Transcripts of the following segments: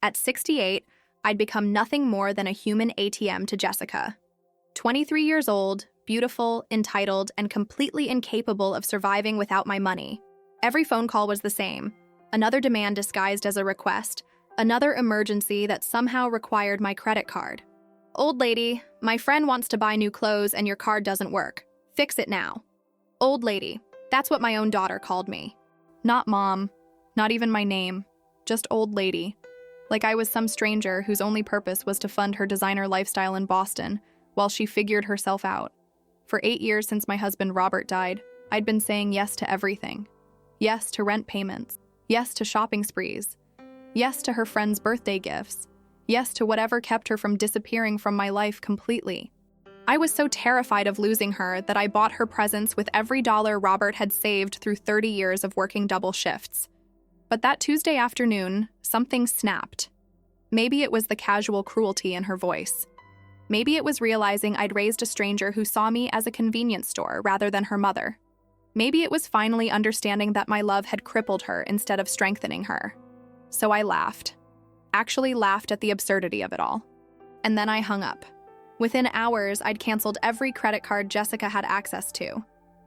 At 68, I'd become nothing more than a human ATM to Jessica. 23 years old, beautiful, entitled, and completely incapable of surviving without my money. Every phone call was the same. Another demand disguised as a request. Another emergency that somehow required my credit card. Old lady, my friend wants to buy new clothes and your card doesn't work. Fix it now. Old lady, that's what my own daughter called me. Not mom, not even my name, just old lady. Like I was some stranger whose only purpose was to fund her designer lifestyle in Boston while she figured herself out. For 8 years since my husband Robert died, I'd been saying yes to everything. Yes to rent payments. Yes to shopping sprees. Yes to her friends' birthday gifts. Yes to whatever kept her from disappearing from my life completely. I was so terrified of losing her that I bought her presents with every dollar Robert had saved through 30 years of working double shifts. But that Tuesday afternoon, something snapped. Maybe it was the casual cruelty in her voice. Maybe it was realizing I'd raised a stranger who saw me as a convenience store rather than her mother. Maybe it was finally understanding that my love had crippled her instead of strengthening her. So I laughed. Actually laughed at the absurdity of it all. And then I hung up. Within hours, I'd canceled every credit card Jessica had access to,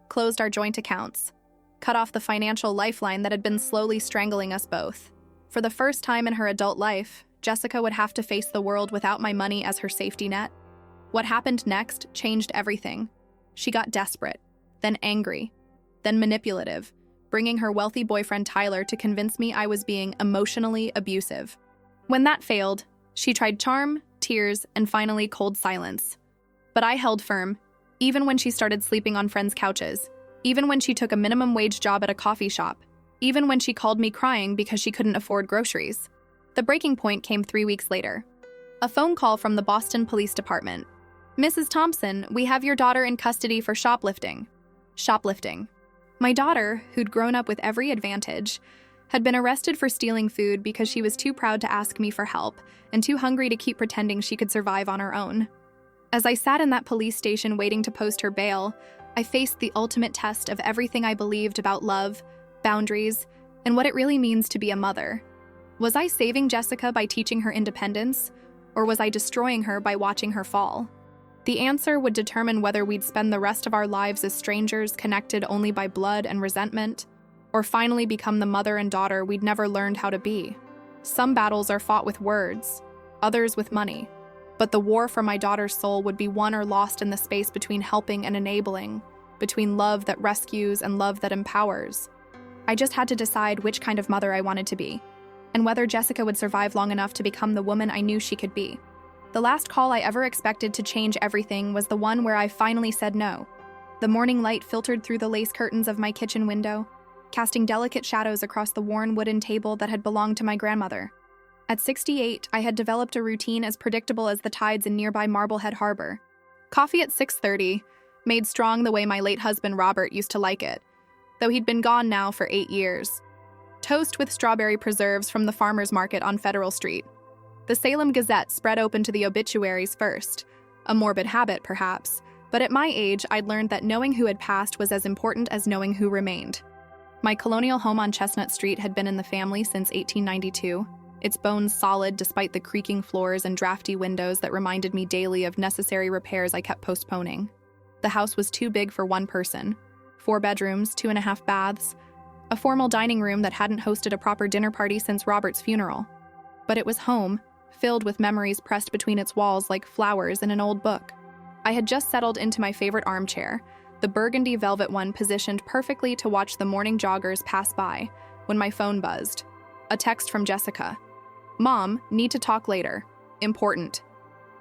closed our joint accounts, cut off the financial lifeline that had been slowly strangling us both. For the first time in her adult life, Jessica would have to face the world without my money as her safety net. What happened next changed everything. She got desperate, then angry, then manipulative, bringing her wealthy boyfriend Tyler to convince me I was being emotionally abusive. When that failed, she tried charm, tears, and finally cold silence. But I held firm, even when she started sleeping on friends' couches, even when she took a minimum wage job at a coffee shop, even when she called me crying because she couldn't afford groceries. The breaking point came 3 weeks later. A phone call from the Boston Police Department. "Mrs. Thompson, we have your daughter in custody for shoplifting." Shoplifting. My daughter, who'd grown up with every advantage, had been arrested for stealing food because she was too proud to ask me for help and too hungry to keep pretending she could survive on her own. As I sat in that police station waiting to post her bail, I faced the ultimate test of everything I believed about love, boundaries, and what it really means to be a mother. Was I saving Jessica by teaching her independence, or was I destroying her by watching her fall? The answer would determine whether we'd spend the rest of our lives as strangers connected only by blood and resentment, or finally become the mother and daughter we'd never learned how to be. Some battles are fought with words, others with money. But the war for my daughter's soul would be won or lost in the space between helping and enabling, between love that rescues and love that empowers. I just had to decide which kind of mother I wanted to be, and whether Jessica would survive long enough to become the woman I knew she could be. The last call I ever expected to change everything was the one where I finally said no. The morning light filtered through the lace curtains of my kitchen window, casting delicate shadows across the worn wooden table that had belonged to my grandmother. At 68, I had developed a routine as predictable as the tides in nearby Marblehead Harbor. Coffee at 6:30, made strong the way my late husband Robert used to like it, though he'd been gone now for 8 years. Toast with strawberry preserves from the farmer's market on Federal Street. The Salem Gazette spread open to the obituaries first. A morbid habit, perhaps, but at my age, I'd learned that knowing who had passed was as important as knowing who remained. My colonial home on Chestnut Street had been in the family since 1892, its bones solid despite the creaking floors and drafty windows that reminded me daily of necessary repairs I kept postponing. The house was too big for one person. 4 bedrooms, 2.5 baths, a formal dining room that hadn't hosted a proper dinner party since Robert's funeral. But it was home, filled with memories pressed between its walls like flowers in an old book. I had just settled into my favorite armchair, the burgundy velvet one positioned perfectly to watch the morning joggers pass by, when my phone buzzed. A text from Jessica. "Mom, need to talk later. Important."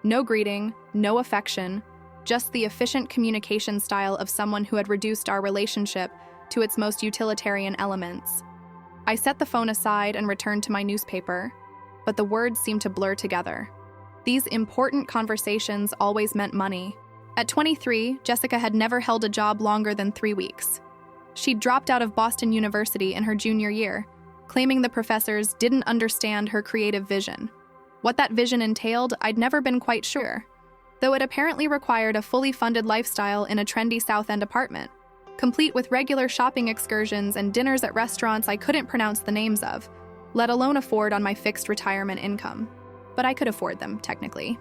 No greeting, no affection, just the efficient communication style of someone who had reduced our relationship to its most utilitarian elements. I set the phone aside and returned to my newspaper, but the words seemed to blur together. These important conversations always meant money. At 23, Jessica had never held a job longer than 3 weeks. She'd dropped out of Boston University in her junior year, claiming the professors didn't understand her creative vision. What that vision entailed, I'd never been quite sure, though it apparently required a fully funded lifestyle in a trendy South End apartment, complete with regular shopping excursions and dinners at restaurants I couldn't pronounce the names of, let alone afford on my fixed retirement income. But I could afford them, technically.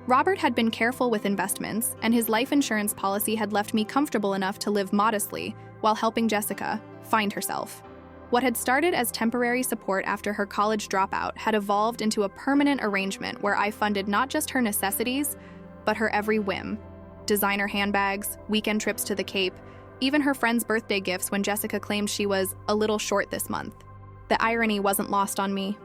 Robert had been careful with investments, and his life insurance policy had left me comfortable enough to live modestly while helping Jessica find herself. What had started as temporary support after her college dropout had evolved into a permanent arrangement where I funded not just her necessities, but her every whim. Designer handbags, weekend trips to the Cape, even her friends' birthday gifts when Jessica claimed she was a little short this month. The irony wasn't lost on me.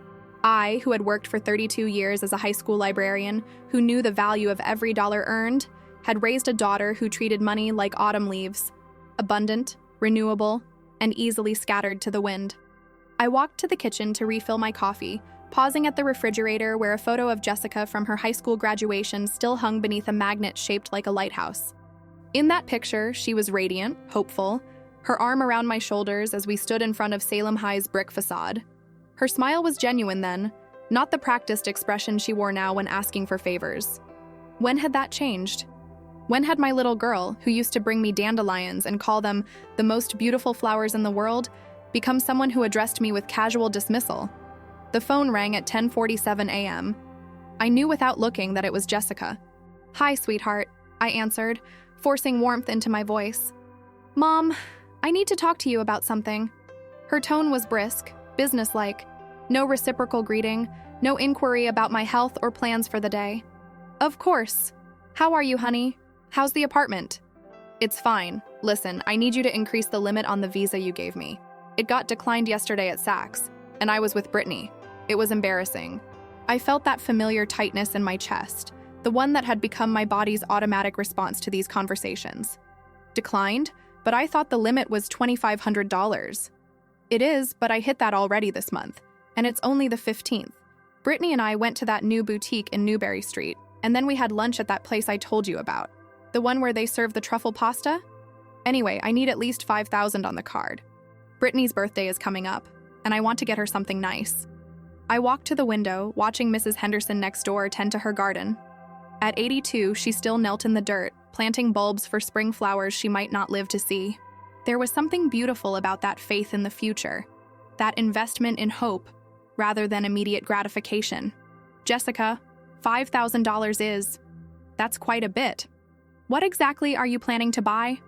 I, who had worked for 32 years as a high school librarian, who knew the value of every dollar earned, had raised a daughter who treated money like autumn leaves, abundant, renewable, and easily scattered to the wind. I walked to the kitchen to refill my coffee, pausing at the refrigerator where a photo of Jessica from her high school graduation still hung beneath a magnet shaped like a lighthouse. In that picture, she was radiant, hopeful, her arm around my shoulders as we stood in front of Salem High's brick facade. Her smile was genuine then, not the practiced expression she wore now when asking for favors. When had that changed? When had my little girl, who used to bring me dandelions and call them the most beautiful flowers in the world, become someone who addressed me with casual dismissal? The phone rang at 10:47 a.m. I knew without looking that it was Jessica. "Hi, sweetheart," I answered, forcing warmth into my voice. "Mom, I need to talk to you about something." Her tone was brisk, businesslike. No reciprocal greeting, no inquiry about my health or plans for the day. "Of course. How are you, honey? How's the apartment?" "It's fine. Listen, I need you to increase the limit on the visa you gave me. It got declined yesterday at Saks, and I was with Brittany. It was embarrassing." I felt that familiar tightness in my chest, the one that had become my body's automatic response to these conversations. Declined? But I thought the limit was $2,500. It is, but I hit that already this month, and it's only the 15th. Brittany and I went to that new boutique in Newberry Street, and then we had lunch at that place I told you about. The one where they serve the truffle pasta? Anyway, I need at least $5,000 on the card. Brittany's birthday is coming up, and I want to get her something nice. I walked to the window, watching Mrs. Henderson next door tend to her garden. At 82, she still knelt in the dirt, planting bulbs for spring flowers she might not live to see. There was something beautiful about that faith in the future, that investment in hope, rather than immediate gratification. "Jessica, $5,000 is. That's quite a bit. What exactly are you planning to buy?"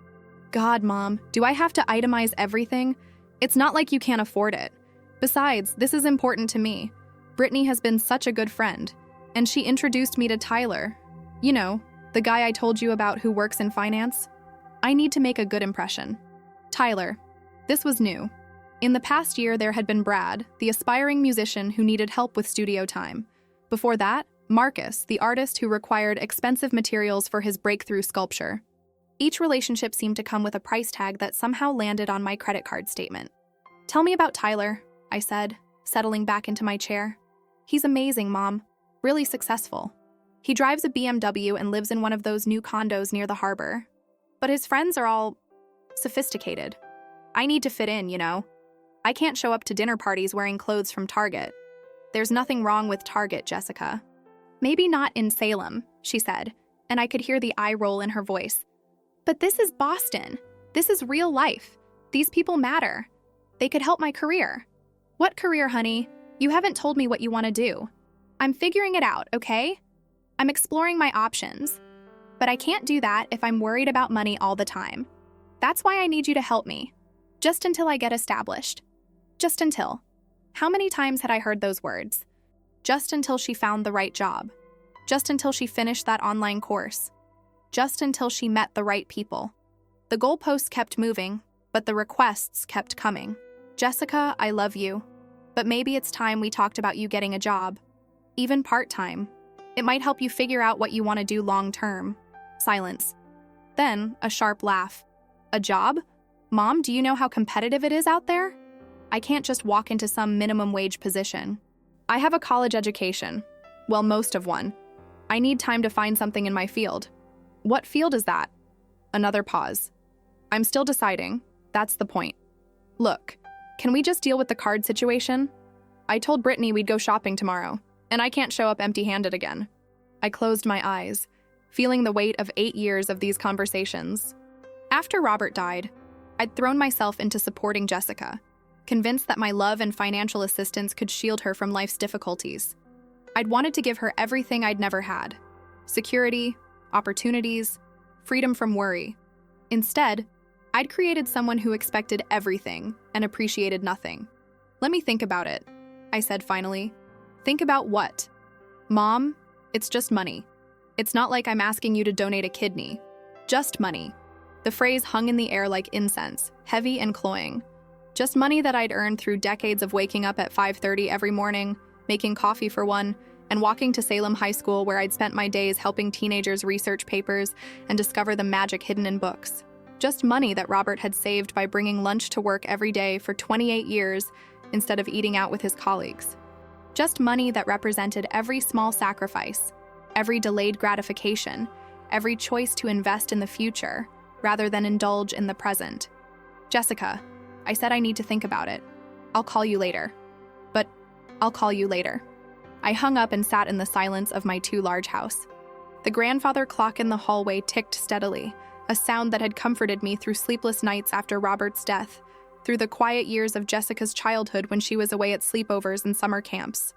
"God, Mom, do I have to itemize everything? It's not like you can't afford it. Besides, this is important to me. Brittany has been such a good friend, and she introduced me to Tyler. You know, the guy I told you about who works in finance. I need to make a good impression." Tyler. This was new. In the past year, there had been Brad, the aspiring musician who needed help with studio time. Before that, Marcus, the artist who required expensive materials for his breakthrough sculpture. Each relationship seemed to come with a price tag that somehow landed on my credit card statement. "Tell me about Tyler," I said, settling back into my chair. "He's amazing, Mom. Really successful. He drives a BMW and lives in one of those new condos near the harbor. But his friends are all sophisticated. I need to fit in, you know. I can't show up to dinner parties wearing clothes from Target. There's nothing wrong with Target, Jessica." "Maybe not in Salem," she said, and I could hear the eye roll in her voice. "But this is Boston. This is real life. These people matter. They could help my career." "What career, honey? You haven't told me what you want to do." "I'm figuring it out, okay? I'm exploring my options. But I can't do that if I'm worried about money all the time. That's why I need you to help me. Just until I get established. Just until." How many times had I heard those words? Just until she found the right job. Just until she finished that online course. Just until she met the right people. The goalposts kept moving, but the requests kept coming. "Jessica, I love you. But maybe it's time we talked about you getting a job. Even part-time. It might help you figure out what you want to do long-term." Silence. Then, a sharp laugh. "A job? Mom, do you know how competitive it is out there? I can't just walk into some minimum wage position. I have a college education. Well, most of one. I need time to find something in my field." "What field is that?" Another pause. "I'm still deciding. That's the point. Look, can we just deal with the card situation? I told Brittany we'd go shopping tomorrow, and I can't show up empty-handed again." I closed my eyes, feeling the weight of 8 years of these conversations. After Robert died, I'd thrown myself into supporting Jessica. convinced that my love and financial assistance could shield her from life's difficulties. I'd wanted to give her everything I'd never had: security, opportunities, freedom from worry. Instead, I'd created someone who expected everything and appreciated nothing. "Let me think about it," I said finally. "Think about what?" "Mom, it's just money. It's not like I'm asking you to donate a kidney. Just money." The phrase hung in the air like incense, heavy and cloying. Just money that I'd earned through decades of waking up at 5:30 every morning, making coffee for one, and walking to Salem High School, where I'd spent my days helping teenagers research papers and discover the magic hidden in books. Just money that Robert had saved by bringing lunch to work every day for 28 years instead of eating out with his colleagues. Just money that represented every small sacrifice, every delayed gratification, every choice to invest in the future rather than indulge in the present. "Jessica," I said, "I need to think about it. I'll call you later." But I'll call you later. I hung up and sat in the silence of my too-large house. The grandfather clock in the hallway ticked steadily, a sound that had comforted me through sleepless nights after Robert's death, through the quiet years of Jessica's childhood when she was away at sleepovers and summer camps.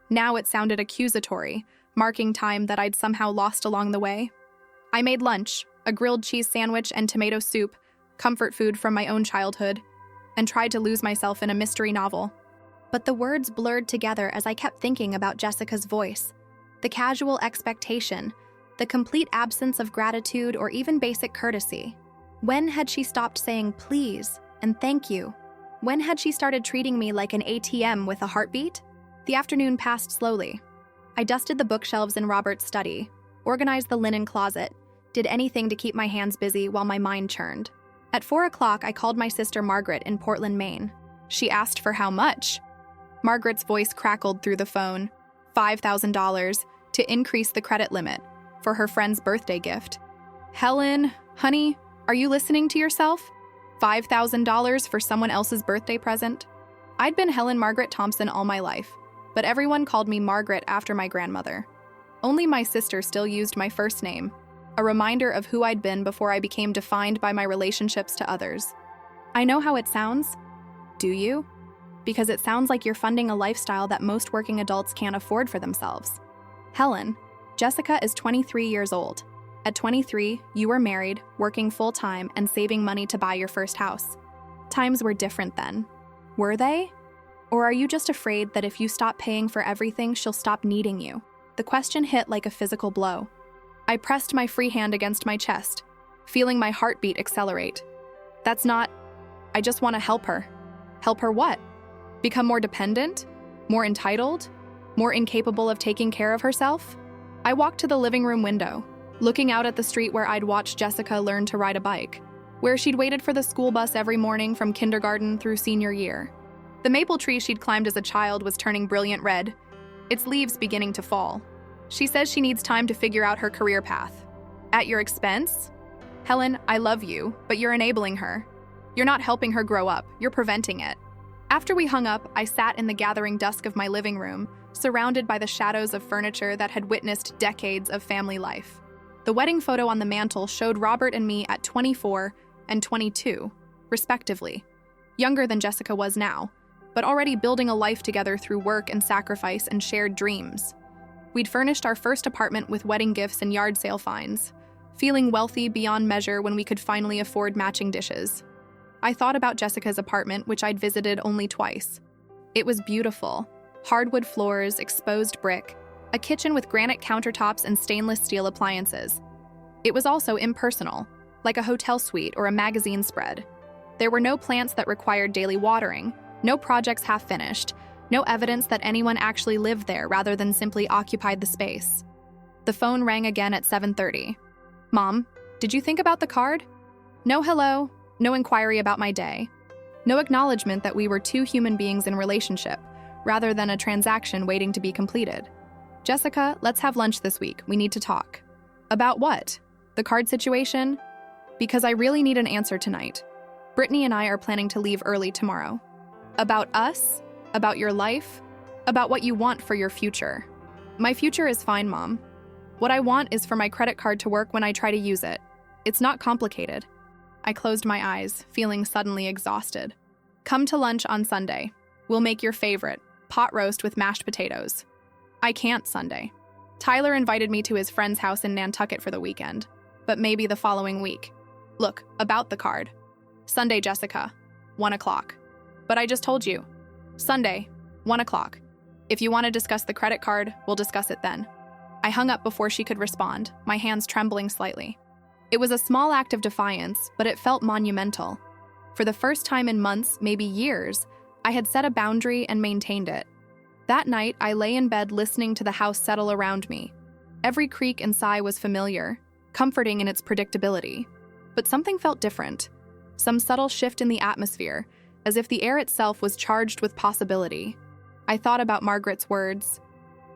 Now it sounded accusatory, marking time that I'd somehow lost along the way. I made lunch, a grilled cheese sandwich and tomato soup, comfort food from my own childhood, and tried to lose myself in a mystery novel. But the words blurred together as I kept thinking about Jessica's voice, the casual expectation, the complete absence of gratitude or even basic courtesy. When had she stopped saying please and thank you? When had she started treating me like an ATM with a heartbeat? The afternoon passed slowly. I dusted the bookshelves in Robert's study, organized the linen closet, did anything to keep my hands busy while my mind churned. At 4 o'clock, I called my sister Margaret in Portland, Maine. She asked for how much. Margaret's voice crackled through the phone. $5,000 to increase the credit limit for her friend's birthday gift. "Helen, honey, are you listening to yourself? $5,000 for someone else's birthday present?" I'd been Helen Margaret Thompson all my life, but everyone called me Margaret after my grandmother. Only my sister still used my first name, a reminder of who I'd been before I became defined by my relationships to others. I know how it sounds. Do you? Because it sounds like you're funding a lifestyle that most working adults can't afford for themselves. Helen, Jessica is 23 years old. At 23, you were married, working full-time, and saving money to buy your first house. Times were different then. Were they? Or are you just afraid that if you stop paying for everything, she'll stop needing you? The question hit like a physical blow. I pressed my free hand against my chest, feeling my heartbeat accelerate. That's not... I just want to help her. Help her what? Become more dependent? More entitled? More incapable of taking care of herself? I walked to the living room window, looking out at the street where I'd watched Jessica learn to ride a bike, where she'd waited for the school bus every morning from kindergarten through senior year. The maple tree she'd climbed as a child was turning brilliant red, its leaves beginning to fall. She says she needs time to figure out her career path. At your expense? Helen, I love you, but you're enabling her. You're not helping her grow up, you're preventing it. After we hung up, I sat in the gathering dusk of my living room, surrounded by the shadows of furniture that had witnessed decades of family life. The wedding photo on the mantle showed Robert and me at 24 and 22, respectively, younger than Jessica was now, but already building a life together through work and sacrifice and shared dreams. We'd furnished our first apartment with wedding gifts and yard sale finds, feeling wealthy beyond measure when we could finally afford matching dishes. I thought about Jessica's apartment, which I'd visited only twice. It was beautiful. Hardwood floors, exposed brick, a kitchen with granite countertops and stainless steel appliances. It was also impersonal, like a hotel suite or a magazine spread. There were no plants that required daily watering, no projects half-finished, no evidence that anyone actually lived there rather than simply occupied the space. The phone rang again at 7:30. Mom, did you think about the card? No hello, no inquiry about my day. No acknowledgement that we were two human beings in relationship, rather than a transaction waiting to be completed. Jessica, let's have lunch this week. We need to talk. About what? The card situation? Because I really need an answer tonight. Brittany and I are planning to leave early tomorrow. About us? About your life? About what you want for your future. My future is fine, Mom. What I want is for my credit card to work when I try to use it. It's not complicated. I closed my eyes, feeling suddenly exhausted. Come to lunch on Sunday. We'll make your favorite, pot roast with mashed potatoes. I can't Sunday. Tyler invited me to his friend's house in Nantucket for the weekend, but maybe the following week. Look, about the card. Sunday, Jessica, 1 o'clock. But I just told you. Sunday, 1 o'clock. If you want to discuss the credit card, we'll discuss it then. I hung up before she could respond, my hands trembling slightly. It was a small act of defiance, but it felt monumental. For the first time in months, maybe years, I had set a boundary and maintained it. That night, I lay in bed listening to the house settle around me. Every creak and sigh was familiar, comforting in its predictability. But something felt different. Some subtle shift in the atmosphere, as if the air itself was charged with possibility. I thought about Margaret's words.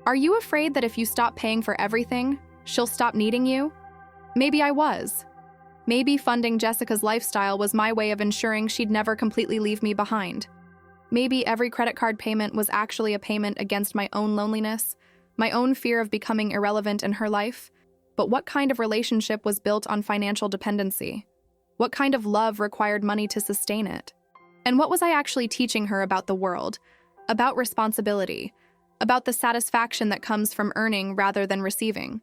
Are you afraid that if you stop paying for everything, she'll stop needing you? Maybe I was. Maybe funding Jessica's lifestyle was my way of ensuring she'd never completely leave me behind. Maybe every credit card payment was actually a payment against my own loneliness, my own fear of becoming irrelevant in her life. But what kind of relationship was built on financial dependency? What kind of love required money to sustain it? And what was I actually teaching her about the world, about responsibility, about the satisfaction that comes from earning rather than receiving?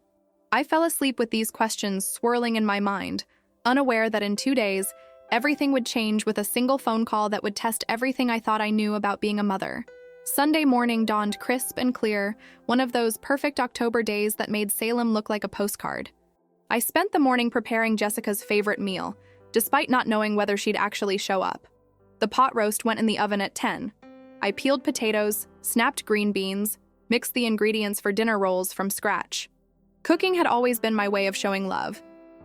I fell asleep with these questions swirling in my mind, unaware that in 2 days, everything would change with a single phone call that would test everything I thought I knew about being a mother. Sunday morning dawned crisp and clear, one of those perfect October days that made Salem look like a postcard. I spent the morning preparing Jessica's favorite meal, despite not knowing whether she'd actually show up. The pot roast went in the oven at 10. I peeled potatoes, snapped green beans, mixed the ingredients for dinner rolls from scratch. Cooking had always been my way of showing love,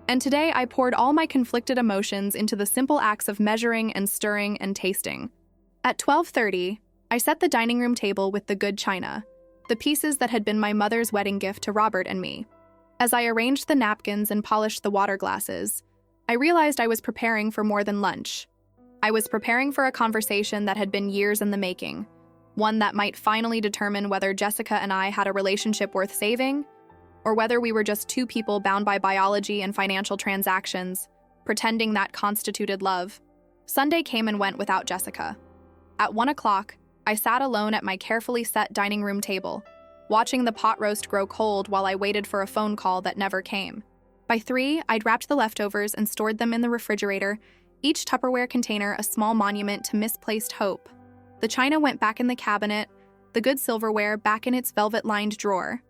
and today I poured all my conflicted emotions into the simple acts of measuring and stirring and tasting. At 12:30, I set the dining room table with the good china, the pieces that had been my mother's wedding gift to Robert and me. As I arranged the napkins and polished the water glasses, I realized I was preparing for more than lunch. I was preparing for a conversation that had been years in the making, one that might finally determine whether Jessica and I had a relationship worth saving, or whether we were just two people bound by biology and financial transactions, pretending that constituted love. Sunday came and went without Jessica. At 1 o'clock, I sat alone at my carefully set dining room table, watching the pot roast grow cold while I waited for a phone call that never came. By 3, I'd wrapped the leftovers and stored them in the refrigerator, each Tupperware container a small monument to misplaced hope. The china went back in the cabinet, the good silverware back in its velvet-lined drawer.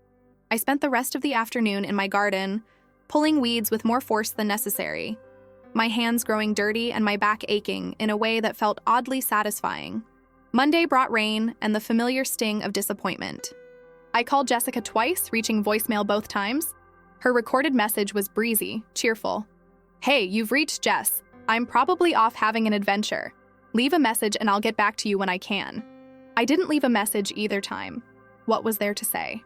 I spent the rest of the afternoon in my garden, pulling weeds with more force than necessary, my hands growing dirty and my back aching in a way that felt oddly satisfying. Monday brought rain and the familiar sting of disappointment. I called Jessica twice, reaching voicemail both times. Her recorded message was breezy, cheerful. Hey, you've reached Jess. I'm probably off having an adventure. Leave a message and I'll get back to you when I can. I didn't leave a message either time. What was there to say?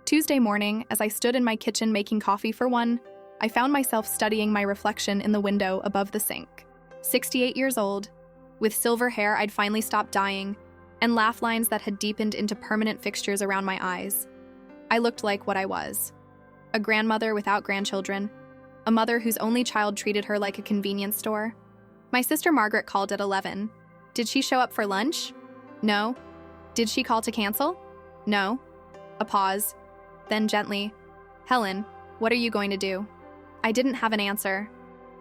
Tuesday morning, as I stood in my kitchen making coffee for one, I found myself studying my reflection in the window above the sink. 68 years old, with silver hair I'd finally stopped dyeing, and laugh lines that had deepened into permanent fixtures around my eyes. I looked like what I was. A grandmother without grandchildren, a mother whose only child treated her like a convenience store. My sister Margaret called at 11. Did she show up for lunch? No. Did she call to cancel? No. A pause. Then gently, Helen, what are you going to do? I didn't have an answer.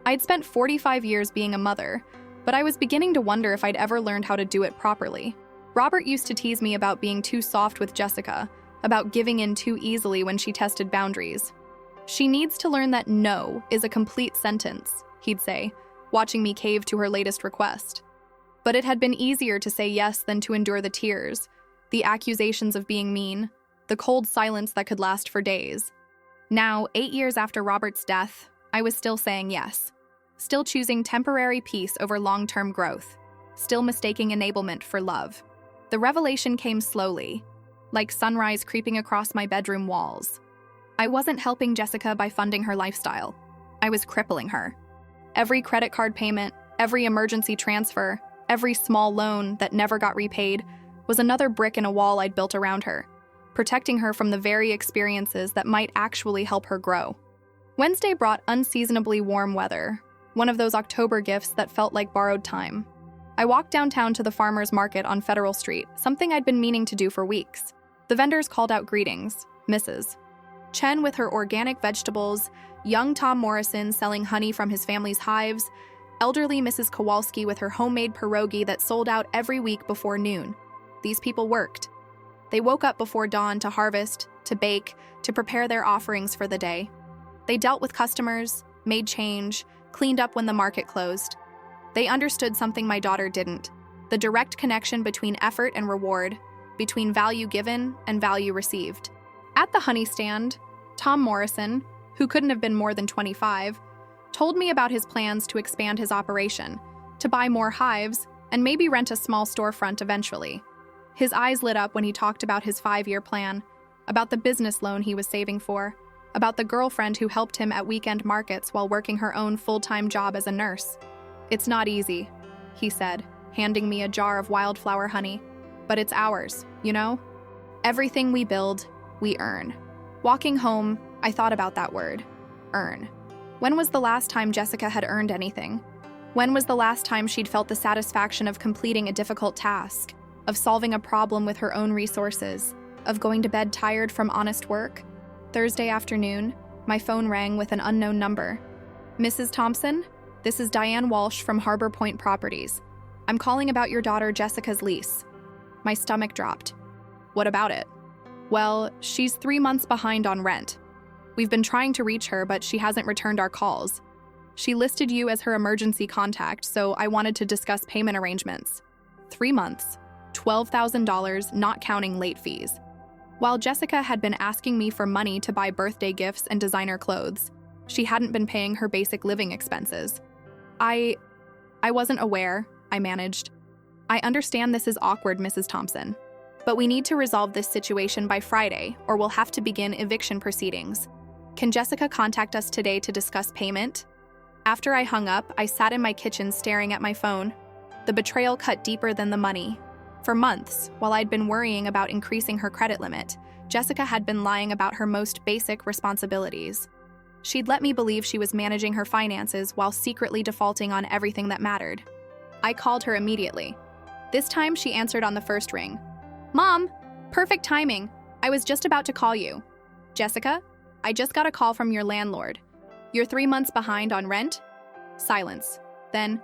I'd spent 45 years being a mother, but I was beginning to wonder if I'd ever learned how to do it properly. Robert used to tease me about being too soft with Jessica, about giving in too easily when she tested boundaries. She needs to learn that no is a complete sentence, he'd say, watching me cave to her latest request. But it had been easier to say yes than to endure the tears, the accusations of being mean, the cold silence that could last for days. Now, 8 years after Robert's death, I was still saying yes. Still choosing temporary peace over long-term growth. Still mistaking enablement for love. The revelation came slowly, like sunrise creeping across my bedroom walls. I wasn't helping Jessica by funding her lifestyle. I was crippling her. Every credit card payment, every emergency transfer, every small loan that never got repaid was another brick in a wall I'd built around her, protecting her from the very experiences that might actually help her grow. Wednesday brought unseasonably warm weather, one of those October gifts that felt like borrowed time. I walked downtown to the farmer's market on Federal Street, something I'd been meaning to do for weeks. The vendors called out greetings, Mrs. Chen with her organic vegetables, young Tom Morrison selling honey from his family's hives, elderly Mrs. Kowalski with her homemade pierogi that sold out every week before noon. These people worked. They woke up before dawn to harvest, to bake, to prepare their offerings for the day. They dealt with customers, made change, cleaned up when the market closed. They understood something my daughter didn't: the direct connection between effort and reward, between value given and value received. At the honey stand, Tom Morrison, who couldn't have been more than 25, told me about his plans to expand his operation, to buy more hives, and maybe rent a small storefront eventually. His eyes lit up when he talked about his 5-year plan, about the business loan he was saving for, about the girlfriend who helped him at weekend markets while working her own full-time job as a nurse. "It's not easy," he said, handing me a jar of wildflower honey, "but it's ours, you know? Everything we build, we earn." Walking home, I thought about that word, earn. When was the last time Jessica had earned anything? When was the last time she'd felt the satisfaction of completing a difficult task, of solving a problem with her own resources, of going to bed tired from honest work? Thursday afternoon, my phone rang with an unknown number. "Mrs. Thompson, this is Diane Walsh from Harbor Point Properties. I'm calling about your daughter Jessica's lease." My stomach dropped. "What about it?" "Well, she's 3 months behind on rent. We've been trying to reach her, but she hasn't returned our calls. She listed you as her emergency contact, so I wanted to discuss payment arrangements." 3 months, $12,000, not counting late fees. While Jessica had been asking me for money to buy birthday gifts and designer clothes, she hadn't been paying her basic living expenses. I wasn't aware," I managed. "I understand this is awkward, Mrs. Thompson, but we need to resolve this situation by Friday, or we'll have to begin eviction proceedings. Can Jessica contact us today to discuss payment?" After I hung up, I sat in my kitchen staring at my phone. The betrayal cut deeper than the money. For months, while I'd been worrying about increasing her credit limit, Jessica had been lying about her most basic responsibilities. She'd let me believe she was managing her finances while secretly defaulting on everything that mattered. I called her immediately. This time, she answered on the first ring. "Mom, perfect timing. I was just about to call you." "Jessica, I just got a call from your landlord. You're 3 months behind on rent?" Silence. Then,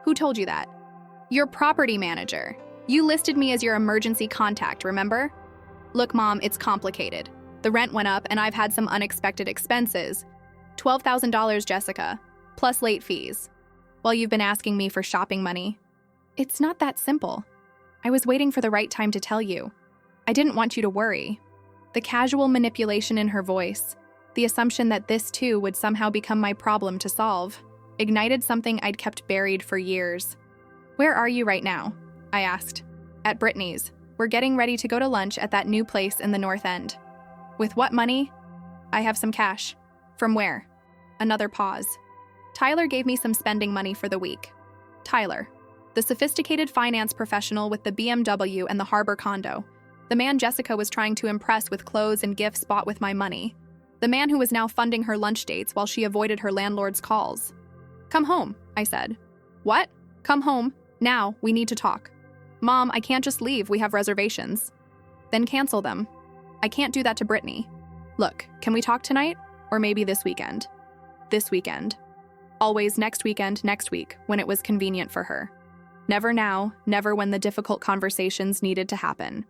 "Who told you that?" "Your property manager. You listed me as your emergency contact, remember?" "Look, Mom, it's complicated. The rent went up and I've had some unexpected expenses. $12,000, Jessica, plus late fees. While you've been asking me for shopping money." "It's not that simple. I was waiting for the right time to tell you. I didn't want you to worry." The casual manipulation in her voice, the assumption that this too would somehow become my problem to solve, ignited something I'd kept buried for years. "Where are you right now?" I asked. "At Brittany's. We're getting ready to go to lunch at that new place in the North End." "With what money?" "I have some cash." "From where?" Another pause. "Tyler gave me some spending money for the week." Tyler, the sophisticated finance professional with the BMW and the harbor condo. The man Jessica was trying to impress with clothes and gifts bought with my money. The man who was now funding her lunch dates while she avoided her landlord's calls. "Come home," I said. "What?" "Come home. Now, we need to talk." "Mom, I can't just leave. We have reservations." "Then cancel them." "I can't do that to Brittany." "Look, can we talk tonight? Or maybe this weekend?" This weekend. Always next weekend, next week, when it was convenient for her. Never now, never when the difficult conversations needed to happen.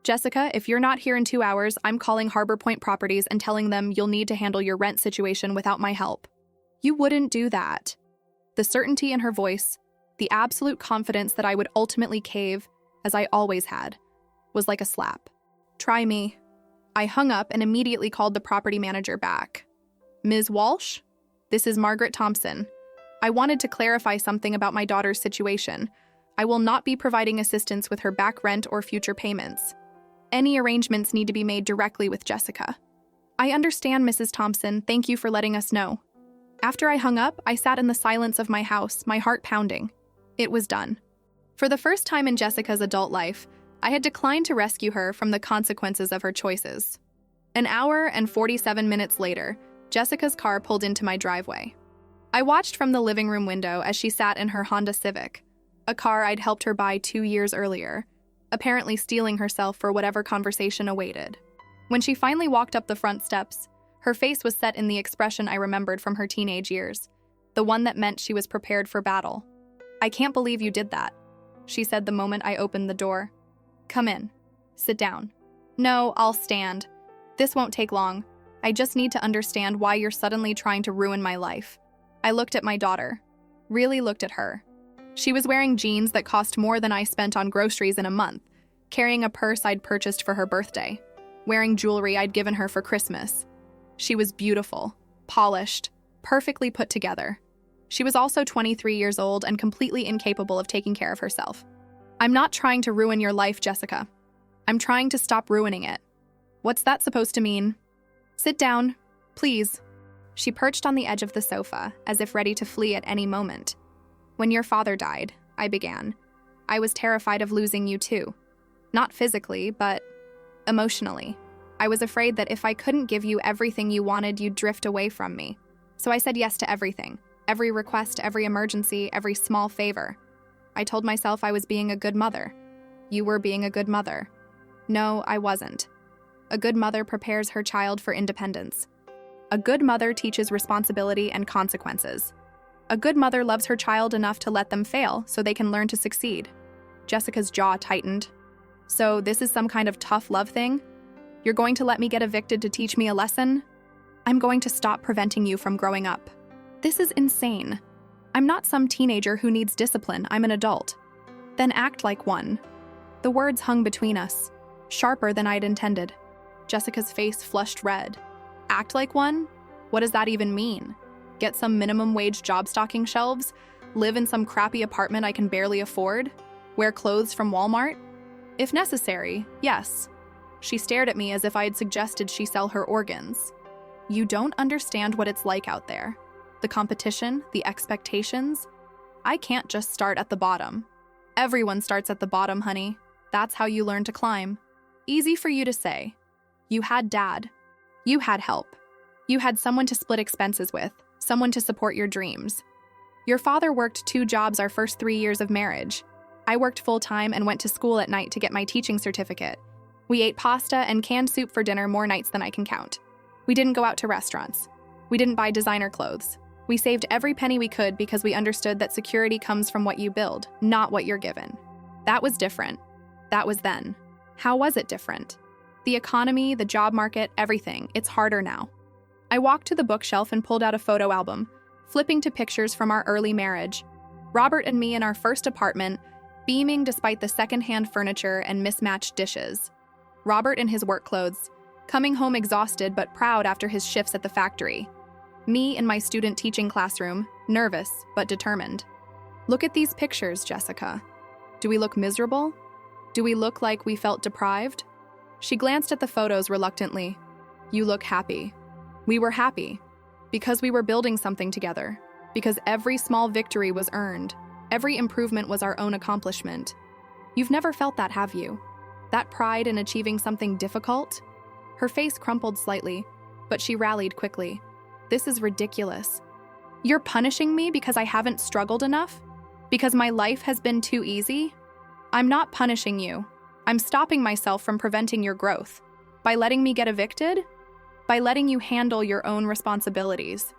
"Jessica, if you're not here in 2 hours, I'm calling Harbor Point Properties and telling them you'll need to handle your rent situation without my help." "You wouldn't do that." The certainty in her voice, the absolute confidence that I would ultimately cave, as I always had, was like a slap. "Try me." I hung up and immediately called the property manager back. "Ms. Walsh? This is Margaret Thompson. I wanted to clarify something about my daughter's situation. I will not be providing assistance with her back rent or future payments. Any arrangements need to be made directly with Jessica." "I understand, Mrs. Thompson. Thank you for letting us know." After I hung up, I sat in the silence of my house, my heart pounding. It was done. For the first time in Jessica's adult life, I had declined to rescue her from the consequences of her choices. An hour and 47 minutes later, Jessica's car pulled into my driveway. I watched from the living room window as she sat in her Honda Civic, a car I'd helped her buy 2 years earlier, apparently steeling herself for whatever conversation awaited. When she finally walked up the front steps, her face was set in the expression I remembered from her teenage years, the one that meant she was prepared for battle. "I can't believe you did that," she said the moment I opened the door. "Come in. Sit down." "No, I'll stand. This won't take long. I just need to understand why you're suddenly trying to ruin my life." I looked at my daughter. Really looked at her. She was wearing jeans that cost more than I spent on groceries in a month, carrying a purse I'd purchased for her birthday, wearing jewelry I'd given her for Christmas. She was beautiful, polished, perfectly put together. She was also 23 years old and completely incapable of taking care of herself. "I'm not trying to ruin your life, Jessica. I'm trying to stop ruining it." "What's that supposed to mean?" "Sit down, please." She perched on the edge of the sofa, as if ready to flee at any moment. "When your father died," I began, "I was terrified of losing you too. Not physically, but emotionally. I was afraid that if I couldn't give you everything you wanted, you'd drift away from me. So I said yes to everything, every request, every emergency, every small favor. I told myself I was being a good mother. You were being a good mother. No, I wasn't. A good mother prepares her child for independence. A good mother teaches responsibility and consequences. A good mother loves her child enough to let them fail so they can learn to succeed." Jessica's jaw tightened. "So this is some kind of tough love thing? You're going to let me get evicted to teach me a lesson? I'm going to stop preventing you from growing up. This is insane. I'm not some teenager who needs discipline. I'm an adult." "Then act like one." The words hung between us, sharper than I'd intended. Jessica's face flushed red. "Act like one? What does that even mean? Get some minimum wage job stocking shelves? Live in some crappy apartment I can barely afford? Wear clothes from Walmart? If necessary, yes." She stared at me as if I had suggested she sell her organs. "You don't understand what it's like out there. The competition, the expectations. I can't just start at the bottom. Everyone starts at the bottom, honey. That's how you learn to climb. Easy for you to say. You had Dad. You had help. You had someone to split expenses with, someone to support your dreams. Your father worked 2 jobs our first 3 years of marriage. I worked full-time and went to school at night to get my teaching certificate. We ate pasta and canned soup for dinner more nights than I can count. We didn't go out to restaurants. We didn't buy designer clothes. We saved every penny we could because we understood that security comes from what you build, not what you're given. That was different. That was then. How was it different? The economy, the job market, everything. It's harder now." I walked to the bookshelf and pulled out a photo album, flipping to pictures from our early marriage. Robert and me in our first apartment, beaming despite the secondhand furniture and mismatched dishes. Robert in his work clothes, coming home exhausted but proud after his shifts at the factory. Me in my student teaching classroom, nervous but determined. "Look at these pictures, Jessica. Do we look miserable? Do we look like we felt deprived?" She glanced at the photos reluctantly. "You look happy." We were happy. Because we were building something together. Because every small victory was earned. Every improvement was our own accomplishment. You've never felt that, have you? That pride in achieving something difficult? Her face crumpled slightly, but she rallied quickly. "This is ridiculous. You're punishing me because I haven't struggled enough? Because my life has been too easy? I'm not punishing you. I'm stopping myself from preventing your growth. By letting me get evicted? By letting you handle your own responsibilities."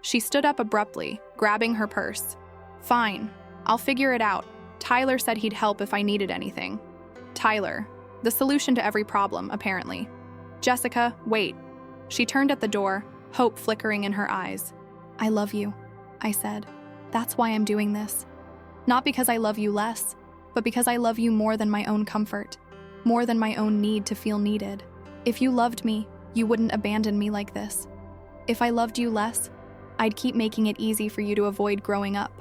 She stood up abruptly, grabbing her purse. "Fine, I'll figure it out. Tyler said he'd help if I needed anything." Tyler, the solution to every problem, apparently. "Jessica, wait." She turned at the door, hope flickering in her eyes. "I love you," I said. "That's why I'm doing this. Not because I love you less, but because I love you more than my own comfort, more than my own need to feel needed. If you loved me, you wouldn't abandon me like this. If I loved you less, I'd keep making it easy for you to avoid growing up."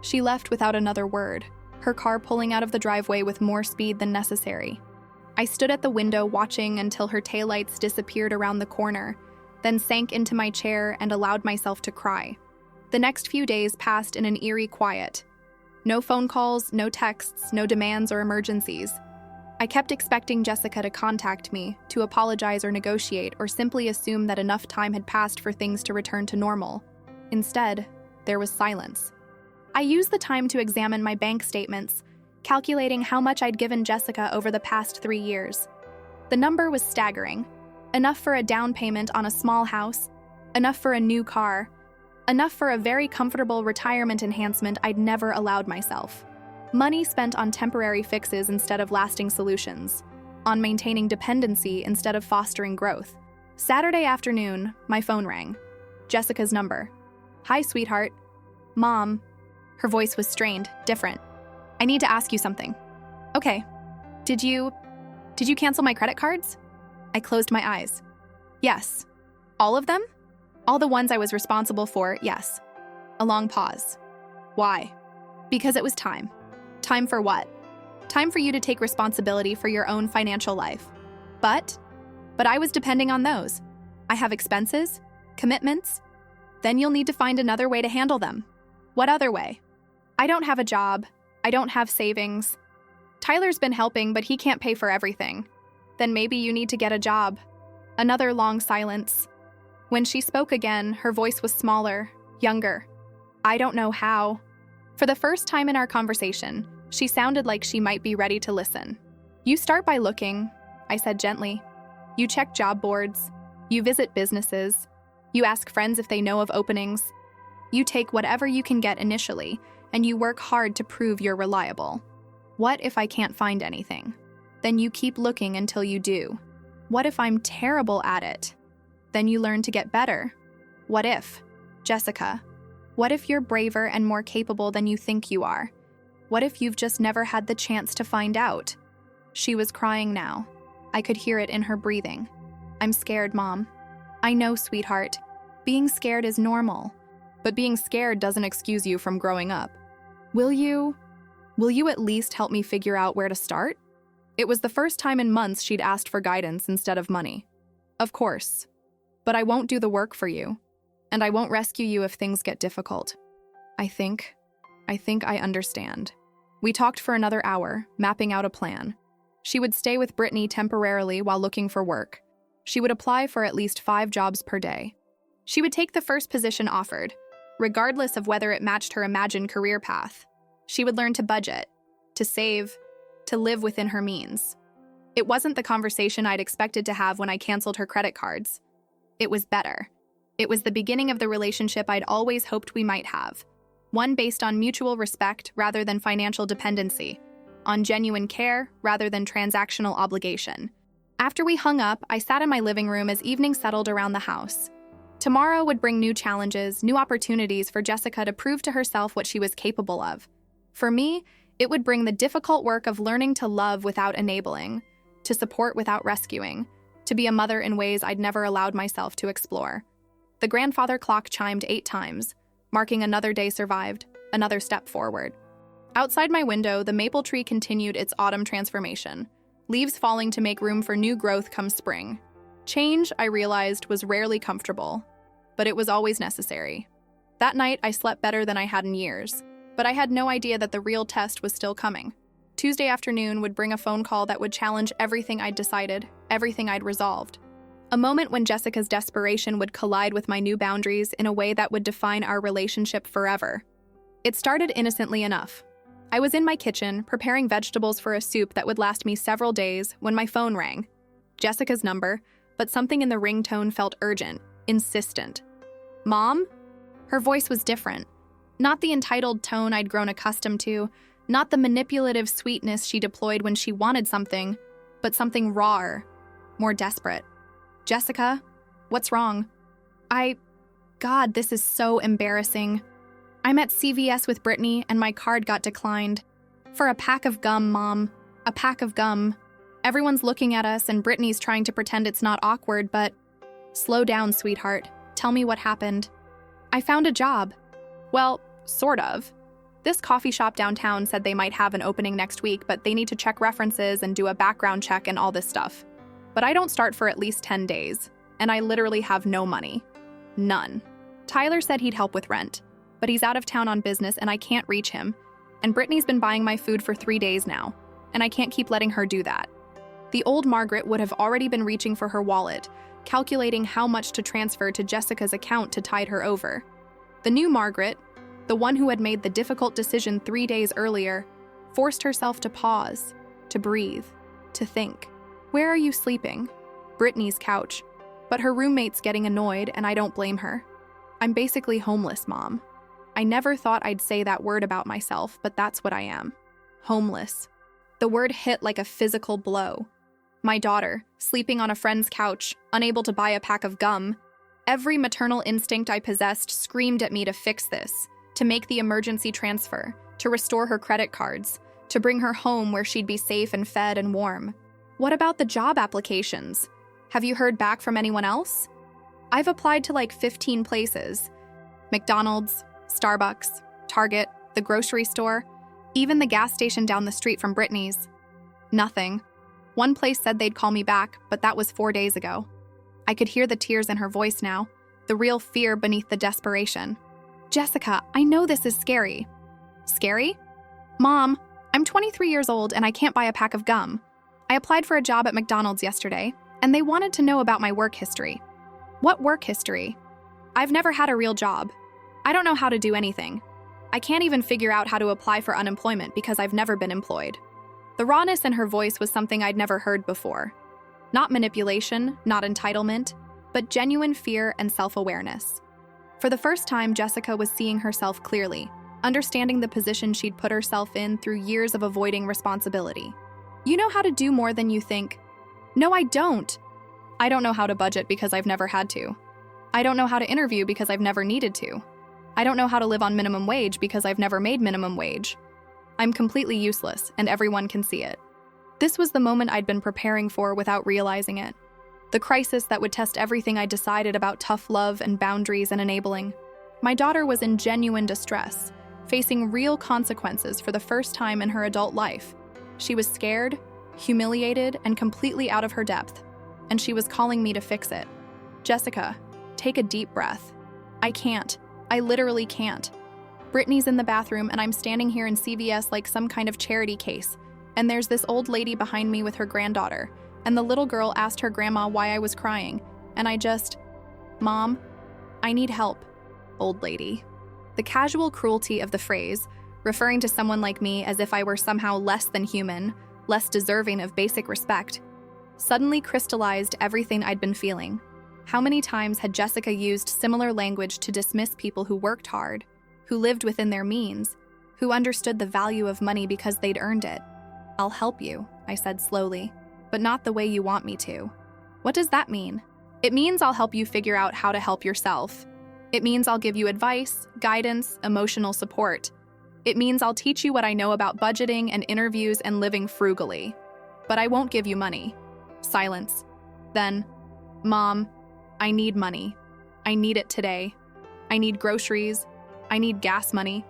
She left without another word, her car pulling out of the driveway with more speed than necessary. I stood at the window watching until her taillights disappeared around the corner, then sank into my chair and allowed myself to cry. The next few days passed in an eerie quiet. No phone calls, no texts, no demands or emergencies. I kept expecting Jessica to contact me, to apologize or negotiate, or simply assume that enough time had passed for things to return to normal. Instead, there was silence. I used the time to examine my bank statements, calculating how much I'd given Jessica over the past 3 years. The number was staggering. Enough for a down payment on a small house, enough for a new car, enough for a very comfortable retirement enhancement I'd never allowed myself. Money spent on temporary fixes instead of lasting solutions, on maintaining dependency instead of fostering growth. Saturday afternoon, my phone rang. Jessica's number. "Hi, sweetheart." "Mom." Her voice was strained, different. "I need to ask you something." "Okay. Did you cancel my credit cards?" I closed my eyes. "Yes." "All of them?" "All the ones I was responsible for, yes." A long pause. "Why?" "Because it was time." "Time for what?" "Time for you to take responsibility for your own financial life." But I was depending on those. I have expenses, commitments. Then you'll need to find another way to handle them. What other way? I don't have a job. I don't have savings. Tyler's been helping, but he can't pay for everything. Then maybe you need to get a job. Another long silence. When she spoke again, her voice was smaller, younger. I don't know how. For the first time in our conversation, she sounded like she might be ready to listen. "You start by looking," I said gently. "You check job boards. You visit businesses. You ask friends if they know of openings. You take whatever you can get initially, and you work hard to prove you're reliable. What if I can't find anything? Then you keep looking until you do. What if I'm terrible at it? Then you learn to get better. What if, Jessica, what if you're braver and more capable than you think you are? What if you've just never had the chance to find out?" She was crying now. I could hear it in her breathing. "I'm scared, Mom." "I know, sweetheart. Being scared is normal. But being scared doesn't excuse you from growing up. Will you at least help me figure out where to start?" It was the first time in months she'd asked for guidance instead of money. "Of course. But I won't do the work for you. And I won't rescue you if things get difficult. I think I understand." We talked for another hour, mapping out a plan. She would stay with Brittany temporarily while looking for work. She would apply for at least 5 jobs per day. She would take the first position offered, regardless of whether it matched her imagined career path. She would learn to budget, to save, to live within her means. It wasn't the conversation I'd expected to have when I canceled her credit cards. It was better. It was the beginning of the relationship I'd always hoped we might have. One based on mutual respect rather than financial dependency, on genuine care rather than transactional obligation. After we hung up, I sat in my living room as evening settled around the house. Tomorrow would bring new challenges, new opportunities for Jessica to prove to herself what she was capable of. For me, it would bring the difficult work of learning to love without enabling, to support without rescuing, to be a mother in ways I'd never allowed myself to explore. The grandfather clock chimed 8 times, marking another day survived, another step forward. Outside my window, the maple tree continued its autumn transformation, leaves falling to make room for new growth come spring. Change, I realized, was rarely comfortable, but it was always necessary. That night, I slept better than I had in years, but I had no idea that the real test was still coming. Tuesday afternoon would bring a phone call that would challenge everything I'd decided, everything I'd resolved. A moment when Jessica's desperation would collide with my new boundaries in a way that would define our relationship forever. It started innocently enough. I was in my kitchen, preparing vegetables for a soup that would last me several days, when my phone rang. Jessica's number, but something in the ringtone felt urgent, insistent. "Mom?" Her voice was different. Not the entitled tone I'd grown accustomed to, not the manipulative sweetness she deployed when she wanted something, but something rawer, more desperate. "Jessica, what's wrong?" God, this is so embarrassing. I'm at CVS with Brittany and my card got declined. For a pack of gum, Mom. A pack of gum. Everyone's looking at us and Brittany's trying to pretend it's not awkward, but... Slow down, sweetheart. Tell me what happened. I found a job. Well, sort of. This coffee shop downtown said they might have an opening next week, but they need to check references and do a background check and all this stuff. But I don't start for at least 10 days, and I literally have no money. None. Tyler said he'd help with rent, but he's out of town on business and I can't reach him. And Brittany's been buying my food for 3 days now, and I can't keep letting her do that. The old Margaret would have already been reaching for her wallet, calculating how much to transfer to Jessica's account to tide her over. The new Margaret, the one who had made the difficult decision 3 days earlier, forced herself to pause, to breathe, to think. Where are you sleeping? Brittany's couch. But her roommate's getting annoyed, and I don't blame her. I'm basically homeless, Mom. I never thought I'd say that word about myself, but that's what I am. Homeless. The word hit like a physical blow. My daughter, sleeping on a friend's couch, unable to buy a pack of gum. Every maternal instinct I possessed screamed at me to fix this, to make the emergency transfer, to restore her credit cards, to bring her home where she'd be safe and fed and warm. What about the job applications? Have you heard back from anyone else? I've applied to like 15 places. McDonald's, Starbucks, Target, the grocery store, even the gas station down the street from Brittany's. Nothing. One place said they'd call me back, but that was 4 days ago. I could hear the tears in her voice now, the real fear beneath the desperation. Jessica, I know this is scary. Scary? Mom, I'm 23 years old and I can't buy a pack of gum. I applied for a job at McDonald's yesterday, and they wanted to know about my work history. What work history? I've never had a real job. I don't know how to do anything. I can't even figure out how to apply for unemployment because I've never been employed. The rawness in her voice was something I'd never heard before. Not manipulation, not entitlement, but genuine fear and self-awareness. For the first time, Jessica was seeing herself clearly, understanding the position she'd put herself in through years of avoiding responsibility. You know how to do more than you think. No, I don't. I don't know how to budget because I've never had to. I don't know how to interview because I've never needed to. I don't know how to live on minimum wage because I've never made minimum wage. I'm completely useless, and everyone can see it. This was the moment I'd been preparing for without realizing it. The crisis that would test everything I decided about tough love and boundaries and enabling. My daughter was in genuine distress, facing real consequences for the first time in her adult life. She was scared, humiliated, and completely out of her depth, and she was calling me to fix it. Jessica, take a deep breath. I can't. I literally can't. Brittany's in the bathroom, and I'm standing here in CVS like some kind of charity case, and there's this old lady behind me with her granddaughter, and the little girl asked her grandma why I was crying, and Mom, I need help, old lady. The casual cruelty of the phrase, referring to someone like me as if I were somehow less than human, less deserving of basic respect, suddenly crystallized everything I'd been feeling. How many times had Jessica used similar language to dismiss people who worked hard, who lived within their means, who understood the value of money because they'd earned it? I'll help you, I said slowly, but not the way you want me to. What does that mean? It means I'll help you figure out how to help yourself. It means I'll give you advice, guidance, emotional support. It means I'll teach you what I know about budgeting and interviews and living frugally. But I won't give you money. Silence. Then, Mom, I need money. I need it today. I need groceries. I need gas money.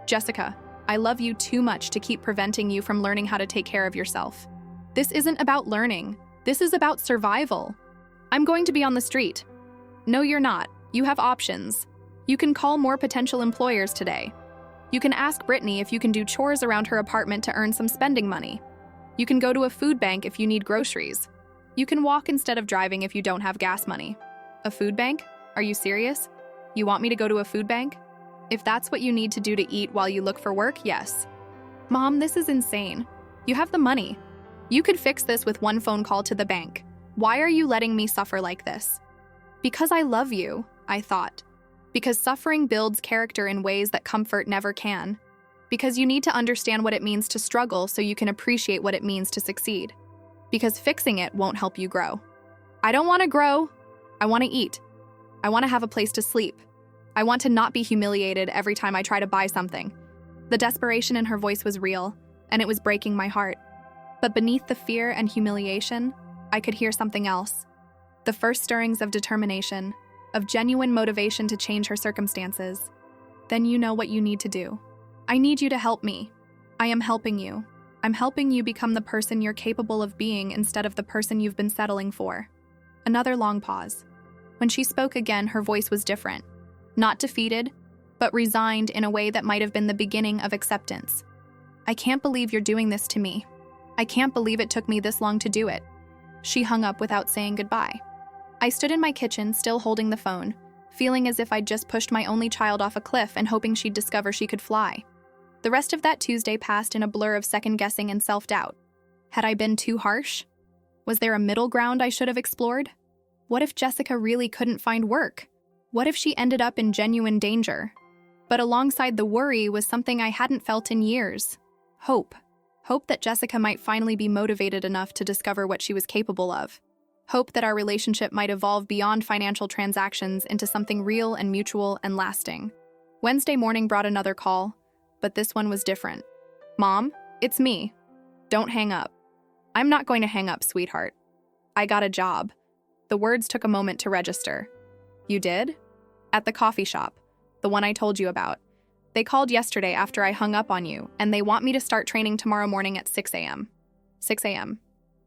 Jessica, I love you too much to keep preventing you from learning how to take care of yourself. This isn't about learning. This is about survival. I'm going to be on the street. No, you're not. You have options. You can call more potential employers today. You can ask Brittany if you can do chores around her apartment to earn some spending money. You can go to a food bank if you need groceries. You can walk instead of driving if you don't have gas money. A food bank? Are you serious? You want me to go to a food bank? If that's what you need to do to eat while you look for work, yes. Mom, this is insane. You have the money. You could fix this with one phone call to the bank. Why are you letting me suffer like this? Because I love you, I thought. Because suffering builds character in ways that comfort never can. Because you need to understand what it means to struggle so you can appreciate what it means to succeed. Because fixing it won't help you grow. I don't want to grow. I want to eat. I want to have a place to sleep. I want to not be humiliated every time I try to buy something. The desperation in her voice was real, and it was breaking my heart. But beneath the fear and humiliation, I could hear something else. The first stirrings of determination, of genuine motivation to change her circumstances. Then you know what you need to do. I need you to help me. I am helping you. I'm helping you become the person you're capable of being instead of the person you've been settling for. Another long pause. When she spoke again, her voice was different. Not defeated, but resigned in a way that might have been the beginning of acceptance. I can't believe you're doing this to me. I can't believe it took me this long to do it. She hung up without saying goodbye. I stood in my kitchen, still holding the phone, feeling as if I'd just pushed my only child off a cliff and hoping she'd discover she could fly. The rest of that Tuesday passed in a blur of second-guessing and self-doubt. Had I been too harsh? Was there a middle ground I should have explored? What if Jessica really couldn't find work? What if she ended up in genuine danger? But alongside the worry was something I hadn't felt in years. Hope. Hope that Jessica might finally be motivated enough to discover what she was capable of. Hope that our relationship might evolve beyond financial transactions into something real and mutual and lasting. Wednesday morning brought another call, but this one was different. Mom, it's me. Don't hang up. I'm not going to hang up, sweetheart. I got a job. The words took a moment to register. You did? At the coffee shop, the one I told you about. They called yesterday after I hung up on you, and they want me to start training tomorrow morning at 6 a.m. 6 a.m.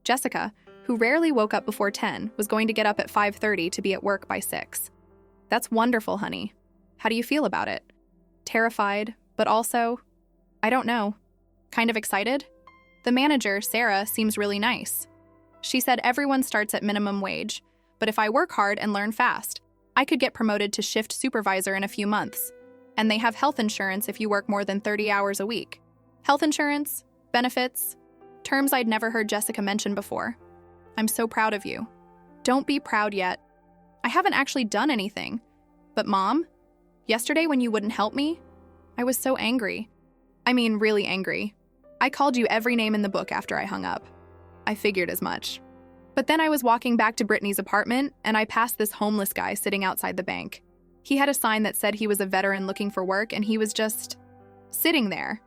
Jessica, who rarely woke up before 10, was going to get up at 5:30 to be at work by 6. That's wonderful, honey. How do you feel about it? Terrified, but also, I don't know, kind of excited? The manager, Sarah, seems really nice. She said everyone starts at minimum wage, but if I work hard and learn fast, I could get promoted to shift supervisor in a few months. And they have health insurance if you work more than 30 hours a week. Health insurance, benefits, terms I'd never heard Jessica mention before. I'm so proud of you. Don't be proud yet. I haven't actually done anything. But Mom, yesterday when you wouldn't help me, I was so angry. I mean, really angry. I called you every name in the book after I hung up. I figured as much. But then I was walking back to Brittany's apartment, and I passed this homeless guy sitting outside the bank. He had a sign that said he was a veteran looking for work, and he was just sitting there,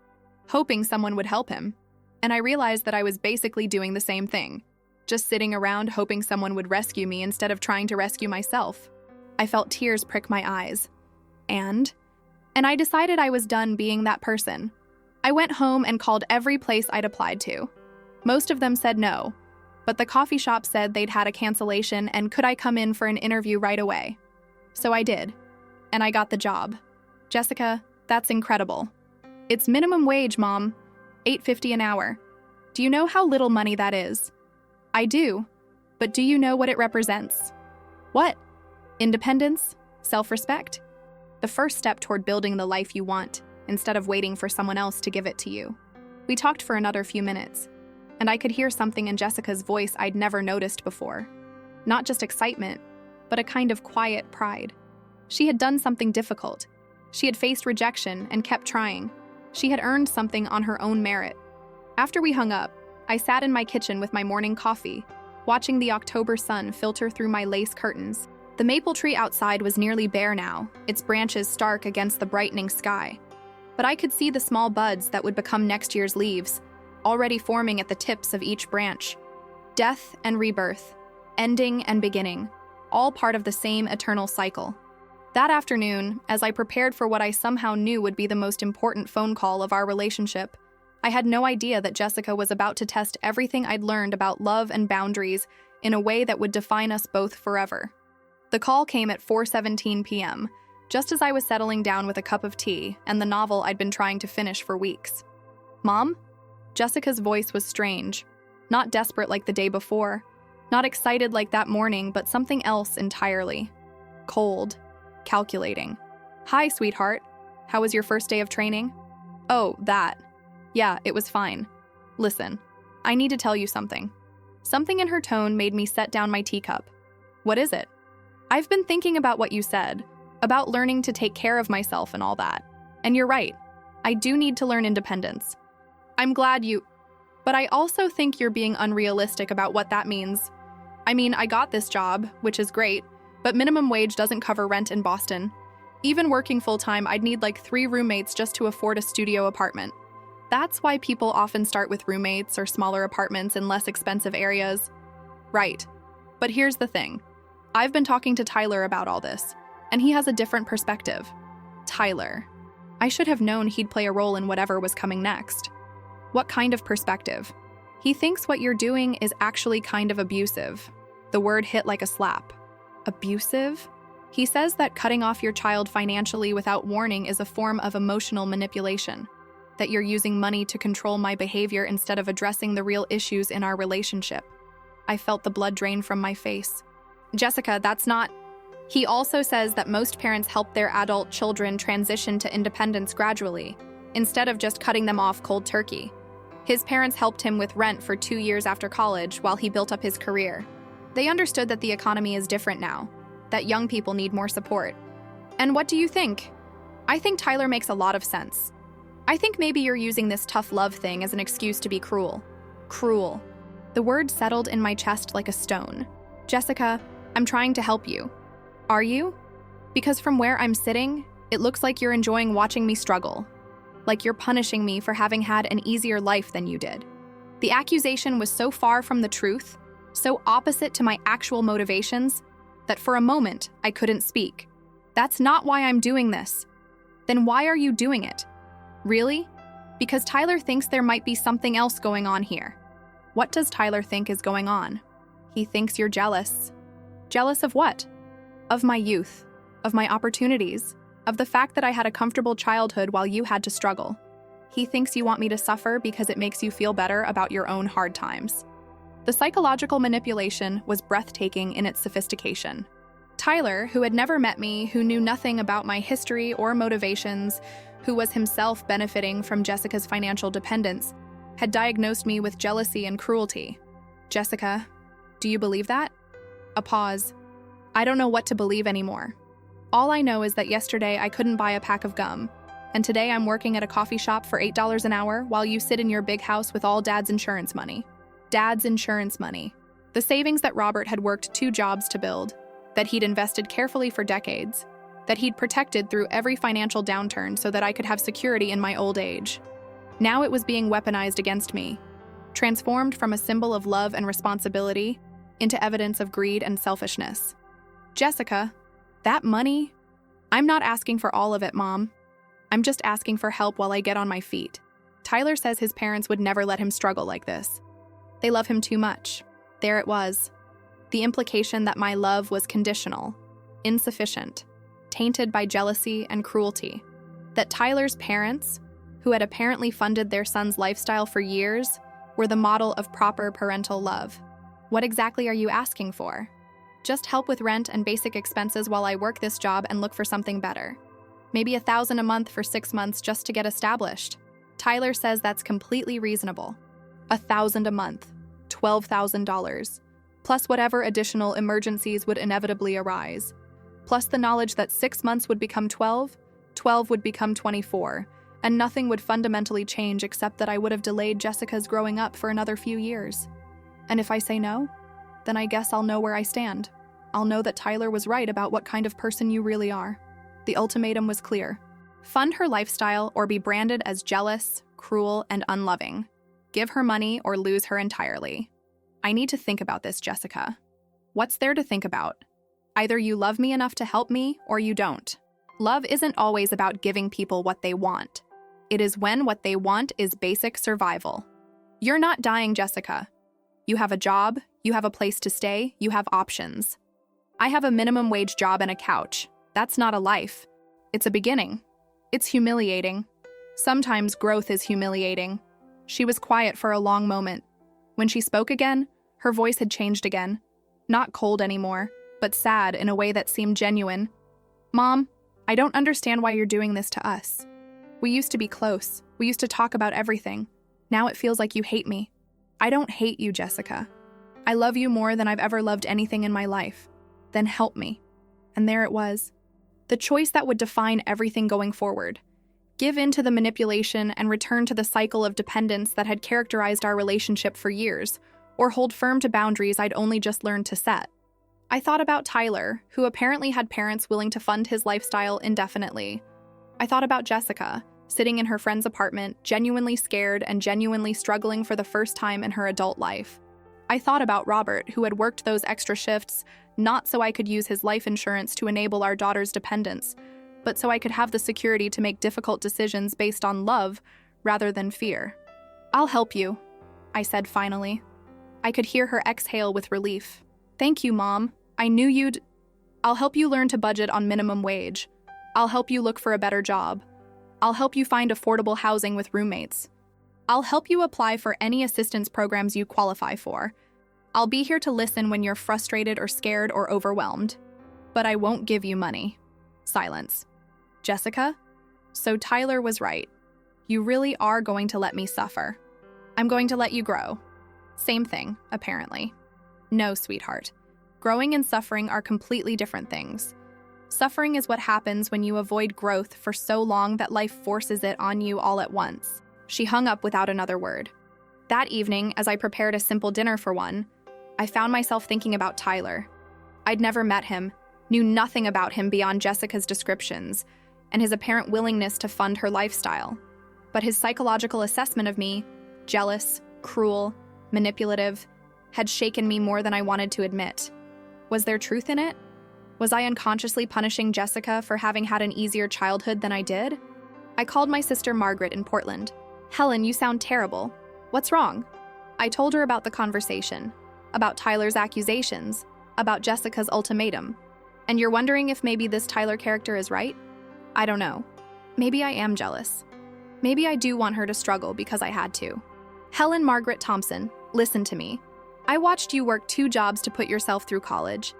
hoping someone would help him. And I realized that I was basically doing the same thing, just sitting around hoping someone would rescue me instead of trying to rescue myself. I felt tears prick my eyes. And I decided I was done being that person. I went home and called every place I'd applied to. Most of them said no, but the coffee shop said they'd had a cancellation and could I come in for an interview right away. So I did, and I got the job. Jessica, that's incredible. It's minimum wage, Mom, $8.50 an hour. Do you know how little money that is? I do, but do you know what it represents? What? Independence? Self-respect? The first step toward building the life you want, instead of waiting for someone else to give it to you. We talked for another few minutes, and I could hear something in Jessica's voice I'd never noticed before. Not just excitement, but a kind of quiet pride. She had done something difficult. She had faced rejection and kept trying. She had earned something on her own merit. After we hung up, I sat in my kitchen with my morning coffee, watching the October sun filter through my lace curtains. The maple tree outside was nearly bare now, its branches stark against the brightening sky. But I could see the small buds that would become next year's leaves, already forming at the tips of each branch. Death and rebirth, ending and beginning, all part of the same eternal cycle. That afternoon, as I prepared for what I somehow knew would be the most important phone call of our relationship, I had no idea that Jessica was about to test everything I'd learned about love and boundaries in a way that would define us both forever. The call came at 4:17 p.m., just as I was settling down with a cup of tea and the novel I'd been trying to finish for weeks. Mom? Jessica's voice was strange, not desperate like the day before, not excited like that morning, but something else entirely. Cold, calculating. Hi, sweetheart. How was your first day of training? Oh, that. Yeah, it was fine. Listen, I need to tell you something. Something in her tone made me set down my teacup. What is it? I've been thinking about what you said, about learning to take care of myself and all that. And you're right. I do need to learn independence. I'm glad you... But I also think you're being unrealistic about what that means. I mean, I got this job, which is great, but minimum wage doesn't cover rent in Boston. Even working full-time, I'd need like 3 roommates just to afford a studio apartment. That's why people often start with roommates or smaller apartments in less expensive areas. Right. But here's the thing. I've been talking to Tyler about all this, and he has a different perspective. Tyler. I should have known he'd play a role in whatever was coming next. What kind of perspective? He thinks what you're doing is actually kind of abusive. The word hit like a slap. Abusive? He says that cutting off your child financially without warning is a form of emotional manipulation, that you're using money to control my behavior instead of addressing the real issues in our relationship. I felt the blood drain from my face. Jessica, that's not... He also says that most parents help their adult children transition to independence gradually, instead of just cutting them off cold turkey. His parents helped him with rent for 2 years after college while he built up his career. They understood that the economy is different now, that young people need more support. And what do you think? I think Tyler makes a lot of sense. I think maybe you're using this tough love thing as an excuse to be cruel. Cruel. The word settled in my chest like a stone. Jessica, I'm trying to help you. Are you? Because from where I'm sitting, it looks like you're enjoying watching me struggle. Like you're punishing me for having had an easier life than you did. The accusation was so far from the truth, so opposite to my actual motivations, that for a moment I couldn't speak. That's not why I'm doing this. Then why are you doing it? Really? Because Tyler thinks there might be something else going on here. What does Tyler think is going on? He thinks you're jealous. Jealous of what? Of my youth, of my opportunities, of the fact that I had a comfortable childhood while you had to struggle. He thinks you want me to suffer because it makes you feel better about your own hard times. The psychological manipulation was breathtaking in its sophistication. Tyler, who had never met me, who knew nothing about my history or motivations, who was himself benefiting from Jessica's financial dependence, had diagnosed me with jealousy and cruelty. Jessica, do you believe that? A pause. I don't know what to believe anymore. All I know is that yesterday I couldn't buy a pack of gum, and today I'm working at a coffee shop for $8 an hour while you sit in your big house with all Dad's insurance money. Dad's insurance money. The savings that Robert had worked 2 jobs to build, that he'd invested carefully for decades, that he'd protected through every financial downturn so that I could have security in my old age. Now it was being weaponized against me, transformed from a symbol of love and responsibility into evidence of greed and selfishness. Jessica, that money? I'm not asking for all of it, Mom. I'm just asking for help while I get on my feet. Tyler says his parents would never let him struggle like this. They love him too much. There it was. The implication that my love was conditional, insufficient, tainted by jealousy and cruelty. That Tyler's parents, who had apparently funded their son's lifestyle for years, were the model of proper parental love. What exactly are you asking for? Just help with rent and basic expenses while I work this job and look for something better. Maybe $1,000 a month for 6 months just to get established. Tyler says that's completely reasonable. $1,000 a month, $12,000, plus whatever additional emergencies would inevitably arise, plus the knowledge that 6 months would become 12, 12 would become 24, and nothing would fundamentally change except that I would have delayed Jessica's growing up for another few years. And if I say no, then I guess I'll know where I stand. I'll know that Tyler was right about what kind of person you really are. The ultimatum was clear. Fund her lifestyle or be branded as jealous, cruel, and unloving. Give her money or lose her entirely. I need to think about this, Jessica. What's there to think about? Either you love me enough to help me or you don't. Love isn't always about giving people what they want. It is when what they want is basic survival. You're not dying, Jessica. You have a job, you have a place to stay, you have options. I have a minimum wage job and a couch. That's not a life. It's a beginning. It's humiliating. Sometimes growth is humiliating. She was quiet for a long moment. When she spoke again, her voice had changed again. Not cold anymore, but sad in a way that seemed genuine. Mom, I don't understand why you're doing this to us. We used to be close. We used to talk about everything. Now it feels like you hate me. I don't hate you, Jessica. I love you more than I've ever loved anything in my life. Then help me. And there it was. The choice that would define everything going forward. Give in to the manipulation and return to the cycle of dependence that had characterized our relationship for years, or hold firm to boundaries I'd only just learned to set. I thought about Tyler, who apparently had parents willing to fund his lifestyle indefinitely. I thought about Jessica, sitting in her friend's apartment, genuinely scared and genuinely struggling for the first time in her adult life. I thought about Robert, who had worked those extra shifts, not so I could use his life insurance to enable our daughter's dependence, but so I could have the security to make difficult decisions based on love rather than fear. I'll help you, I said finally. I could hear her exhale with relief. Thank you, Mom. I knew you'd... I'll help you learn to budget on minimum wage. I'll help you look for a better job. I'll help you find affordable housing with roommates. I'll help you apply for any assistance programs you qualify for. I'll be here to listen when you're frustrated or scared or overwhelmed. But I won't give you money. Silence. Jessica? So Tyler was right. You really are going to let me suffer. I'm going to let you grow. Same thing, apparently. No, sweetheart. Growing and suffering are completely different things. Suffering is what happens when you avoid growth for so long that life forces it on you all at once. She hung up without another word. That evening, as I prepared a simple dinner for one, I found myself thinking about Tyler. I'd never met him, knew nothing about him beyond Jessica's descriptions, and his apparent willingness to fund her lifestyle. But his psychological assessment of me, jealous, cruel, manipulative, had shaken me more than I wanted to admit. Was there truth in it? Was I unconsciously punishing Jessica for having had an easier childhood than I did? I called my sister Margaret in Portland. Helen, you sound terrible. What's wrong? I told her about the conversation, about Tyler's accusations, about Jessica's ultimatum. And you're wondering if maybe this Tyler character is right? I don't know. Maybe I am jealous. Maybe I do want her to struggle because I had to. Helen Margaret Thompson, listen to me. I watched you work 2 jobs to put yourself through college.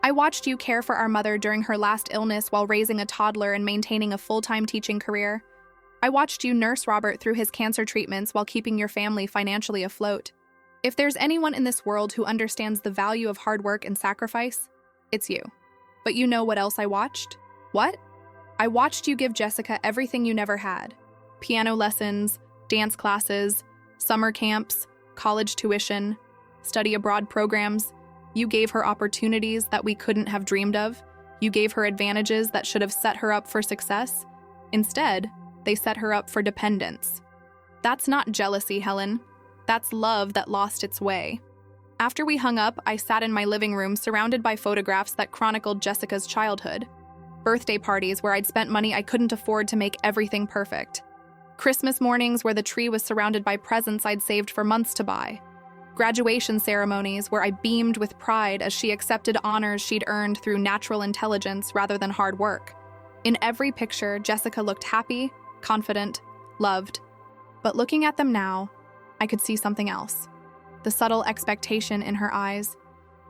I watched you care for our mother during her last illness while raising a toddler and maintaining a full-time teaching career. I watched you nurse Robert through his cancer treatments while keeping your family financially afloat. If there's anyone in this world who understands the value of hard work and sacrifice, it's you. But you know what else I watched? What? I watched you give Jessica everything you never had. Piano lessons, dance classes, summer camps, college tuition, study abroad programs. You gave her opportunities that we couldn't have dreamed of. You gave her advantages that should have set her up for success. Instead, they set her up for dependence. That's not jealousy, Helen. That's love that lost its way. After we hung up, I sat in my living room surrounded by photographs that chronicled Jessica's childhood. Birthday parties where I'd spent money I couldn't afford to make everything perfect. Christmas mornings where the tree was surrounded by presents I'd saved for months to buy. Graduation ceremonies where I beamed with pride as she accepted honors she'd earned through natural intelligence rather than hard work. In every picture, Jessica looked happy, confident, loved. But looking at them now, I could see something else. The subtle expectation in her eyes,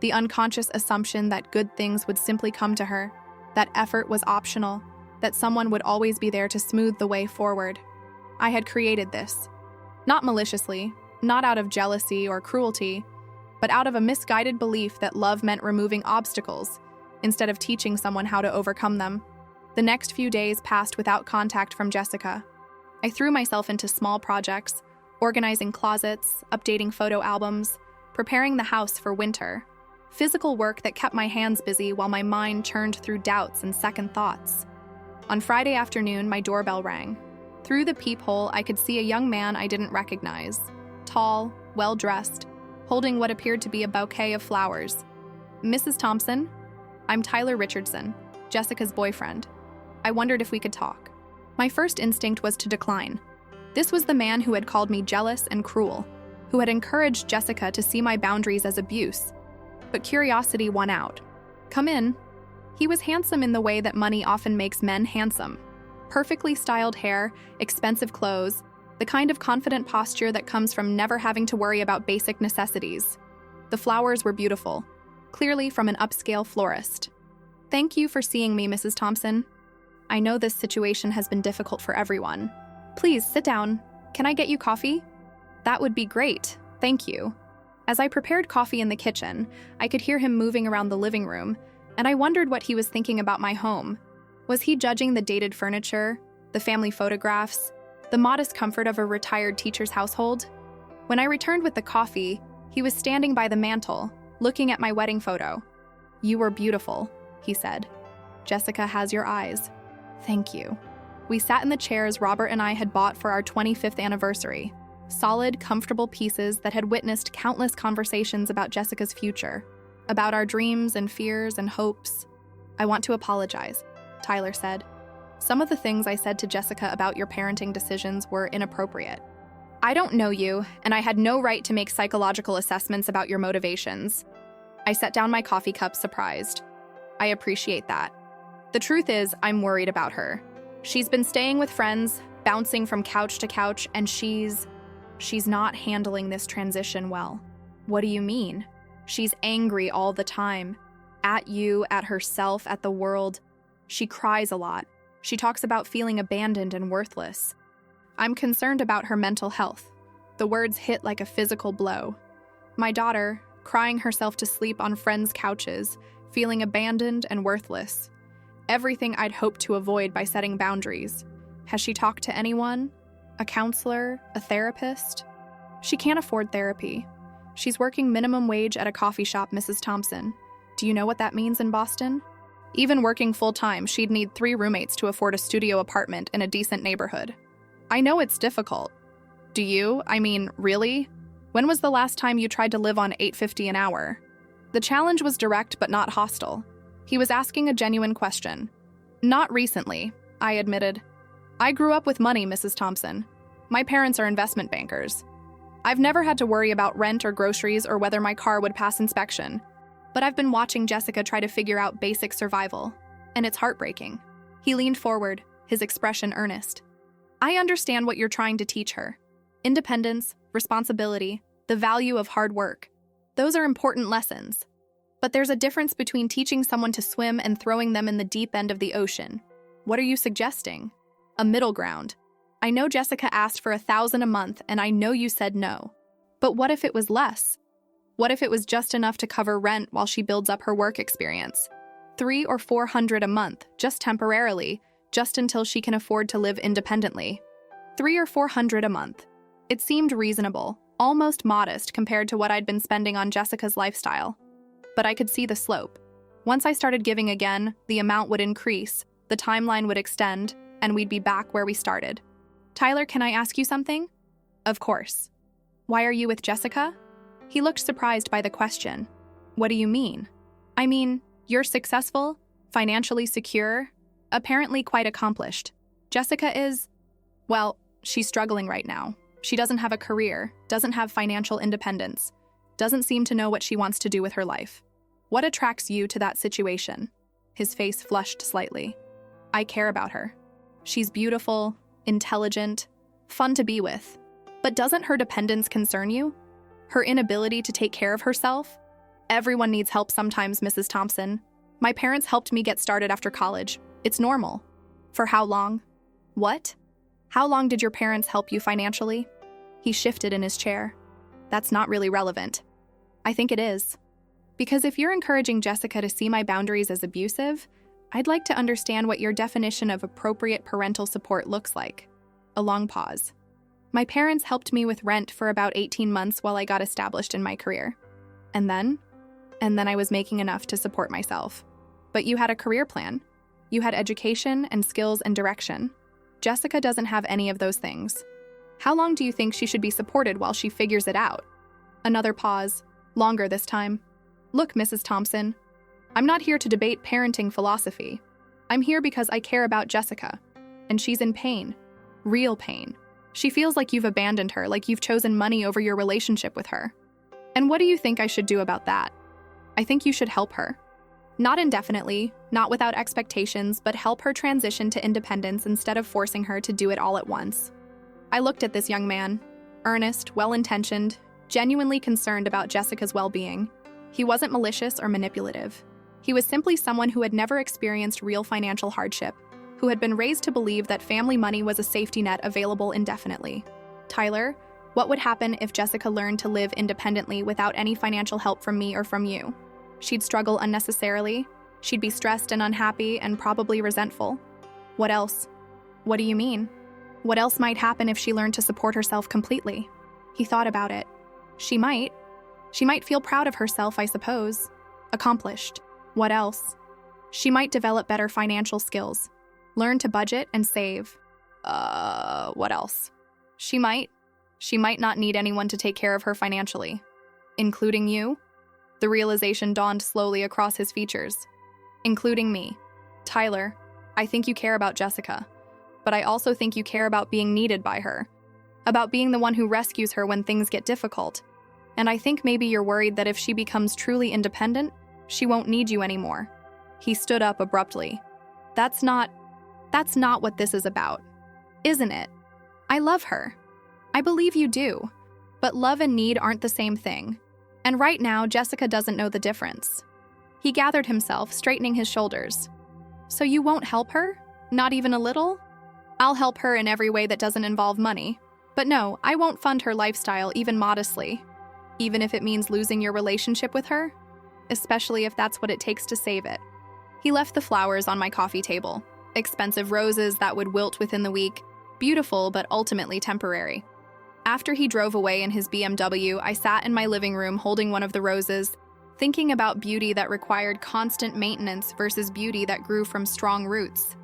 the unconscious assumption that good things would simply come to her, that effort was optional, that someone would always be there to smooth the way forward. I had created this. Not maliciously, not out of jealousy or cruelty, but out of a misguided belief that love meant removing obstacles instead of teaching someone how to overcome them. The next few days passed without contact from Jessica. I threw myself into small projects, organizing closets, updating photo albums, preparing the house for winter. Physical work that kept my hands busy while my mind churned through doubts and second thoughts. On Friday afternoon, my doorbell rang. Through the peephole, I could see a young man I didn't recognize. Tall, well-dressed, holding what appeared to be a bouquet of flowers. Mrs. Thompson, I'm Tyler Richardson, Jessica's boyfriend. I wondered if we could talk. My first instinct was to decline. This was the man who had called me jealous and cruel, who had encouraged Jessica to see my boundaries as abuse. But curiosity won out. Come in. He was handsome in the way that money often makes men handsome. Perfectly styled hair, expensive clothes, the kind of confident posture that comes from never having to worry about basic necessities. The flowers were beautiful, clearly from an upscale florist. Thank you for seeing me, Mrs. Thompson. I know this situation has been difficult for everyone. Please, sit down. Can I get you coffee? That would be great. Thank you. As I prepared coffee in the kitchen, I could hear him moving around the living room, and I wondered what he was thinking about my home. Was he judging the dated furniture, the family photographs, the modest comfort of a retired teacher's household? When I returned with the coffee, he was standing by the mantel, looking at my wedding photo. You were beautiful, he said. Jessica has your eyes. Thank you. We sat in the chairs Robert and I had bought for our 25th anniversary. Solid, comfortable pieces that had witnessed countless conversations about Jessica's future, about our dreams and fears and hopes. I want to apologize, Tyler said. Some of the things I said to Jessica about your parenting decisions were inappropriate. I don't know you, and I had no right to make psychological assessments about your motivations. I set down my coffee cup, surprised. I appreciate that. The truth is, I'm worried about her. She's been staying with friends, bouncing from couch to couch, and she's not handling this transition well. What do you mean? She's angry all the time, At you, at herself, at the world. She cries a lot. She talks about feeling abandoned and worthless. I'm concerned about her mental health. The words hit like a physical blow. My daughter, crying herself to sleep on friends' couches, feeling abandoned and worthless. Everything I'd hoped to avoid by setting boundaries. Has she talked to anyone? A counselor? A therapist? She can't afford therapy. She's working minimum wage at a coffee shop, Mrs. Thompson. Do you know what that means in Boston? Even working full-time, she'd need 3 roommates to afford a studio apartment in a decent neighborhood. I know it's difficult. Do you? I mean, really? When was the last time you tried to live on $8.50 an hour? The challenge was direct but not hostile. He was asking a genuine question. Not recently, I admitted. I grew up with money, Mrs. Thompson. My parents are investment bankers. I've never had to worry about rent or groceries or whether my car would pass inspection. But I've been watching Jessica try to figure out basic survival, and it's heartbreaking. He leaned forward, his expression earnest. I understand what you're trying to teach her. Independence, responsibility, the value of hard work. Those are important lessons. But there's a difference between teaching someone to swim and throwing them in the deep end of the ocean. What are you suggesting? A middle ground. I know Jessica asked for $1,000 a month, and I know you said no. But what if it was less? What if it was just enough to cover rent while she builds up her work experience? $300 or $400 a month, just temporarily, just until she can afford to live independently. $300 or $400 a month. It seemed reasonable, almost modest compared to what I'd been spending on Jessica's lifestyle. But I could see the slope. Once I started giving again, the amount would increase, the timeline would extend, and we'd be back where we started. Tyler, can I ask you something? Of course. Why are you with Jessica? He looked surprised by the question. What do you mean? I mean, you're successful, financially secure, apparently quite accomplished. Jessica is, well, she's struggling right now. She doesn't have a career, doesn't have financial independence, doesn't seem to know what she wants to do with her life. What attracts you to that situation? His face flushed slightly. I care about her. She's beautiful, intelligent, fun to be with. But doesn't her dependence concern you? Her inability to take care of herself? Everyone needs help sometimes, Mrs. Thompson. My parents helped me get started after college. It's normal. For how long? What? How long did your parents help you financially? He shifted in his chair. That's not really relevant. I think it is. Because if you're encouraging Jessica to see my boundaries as abusive, I'd like to understand what your definition of appropriate parental support looks like. A long pause. My parents helped me with rent for about 18 months while I got established in my career. And then I was making enough to support myself. But you had a career plan. You had education and skills and direction. Jessica doesn't have any of those things. How long do you think she should be supported while she figures it out? Another pause, longer this time. Look, Mrs. Thompson, I'm not here to debate parenting philosophy. I'm here because I care about Jessica. And she's in pain. Real pain. She feels like you've abandoned her, like you've chosen money over your relationship with her. And what do you think I should do about that? I think you should help her. Not indefinitely, not without expectations, but help her transition to independence instead of forcing her to do it all at once. I looked at this young man, earnest, well-intentioned, genuinely concerned about Jessica's well-being. He wasn't malicious or manipulative. He was simply someone who had never experienced real financial hardship, who had been raised to believe that family money was a safety net available indefinitely. Tyler, what would happen if Jessica learned to live independently without any financial help from me or from you? She'd struggle unnecessarily. She'd be stressed and unhappy and probably resentful. What else? What do you mean? What else might happen if she learned to support herself completely? He thought about it. She might feel proud of herself, I suppose. Accomplished. What else? She might develop better financial skills. Learn to budget and save. What else? She might not need anyone to take care of her financially. Including you? The realization dawned slowly across his features. Including me. Tyler, I think you care about Jessica, but I also think you care about being needed by her, about being the one who rescues her when things get difficult. And I think maybe you're worried that if she becomes truly independent, she won't need you anymore. He stood up abruptly. That's not what this is about, isn't it? I love her. I believe you do. But love and need aren't the same thing. And right now, Jessica doesn't know the difference. He gathered himself, straightening his shoulders. So you won't help her? Not even a little? I'll help her in every way that doesn't involve money. But no, I won't fund her lifestyle even modestly. Even if it means losing your relationship with her? Especially if that's what it takes to save it. He left the flowers on my coffee table. Expensive roses that would wilt within the week. Beautiful, but ultimately temporary. After he drove away in his BMW, I sat in my living room holding one of the roses, thinking about beauty that required constant maintenance versus beauty that grew from strong roots.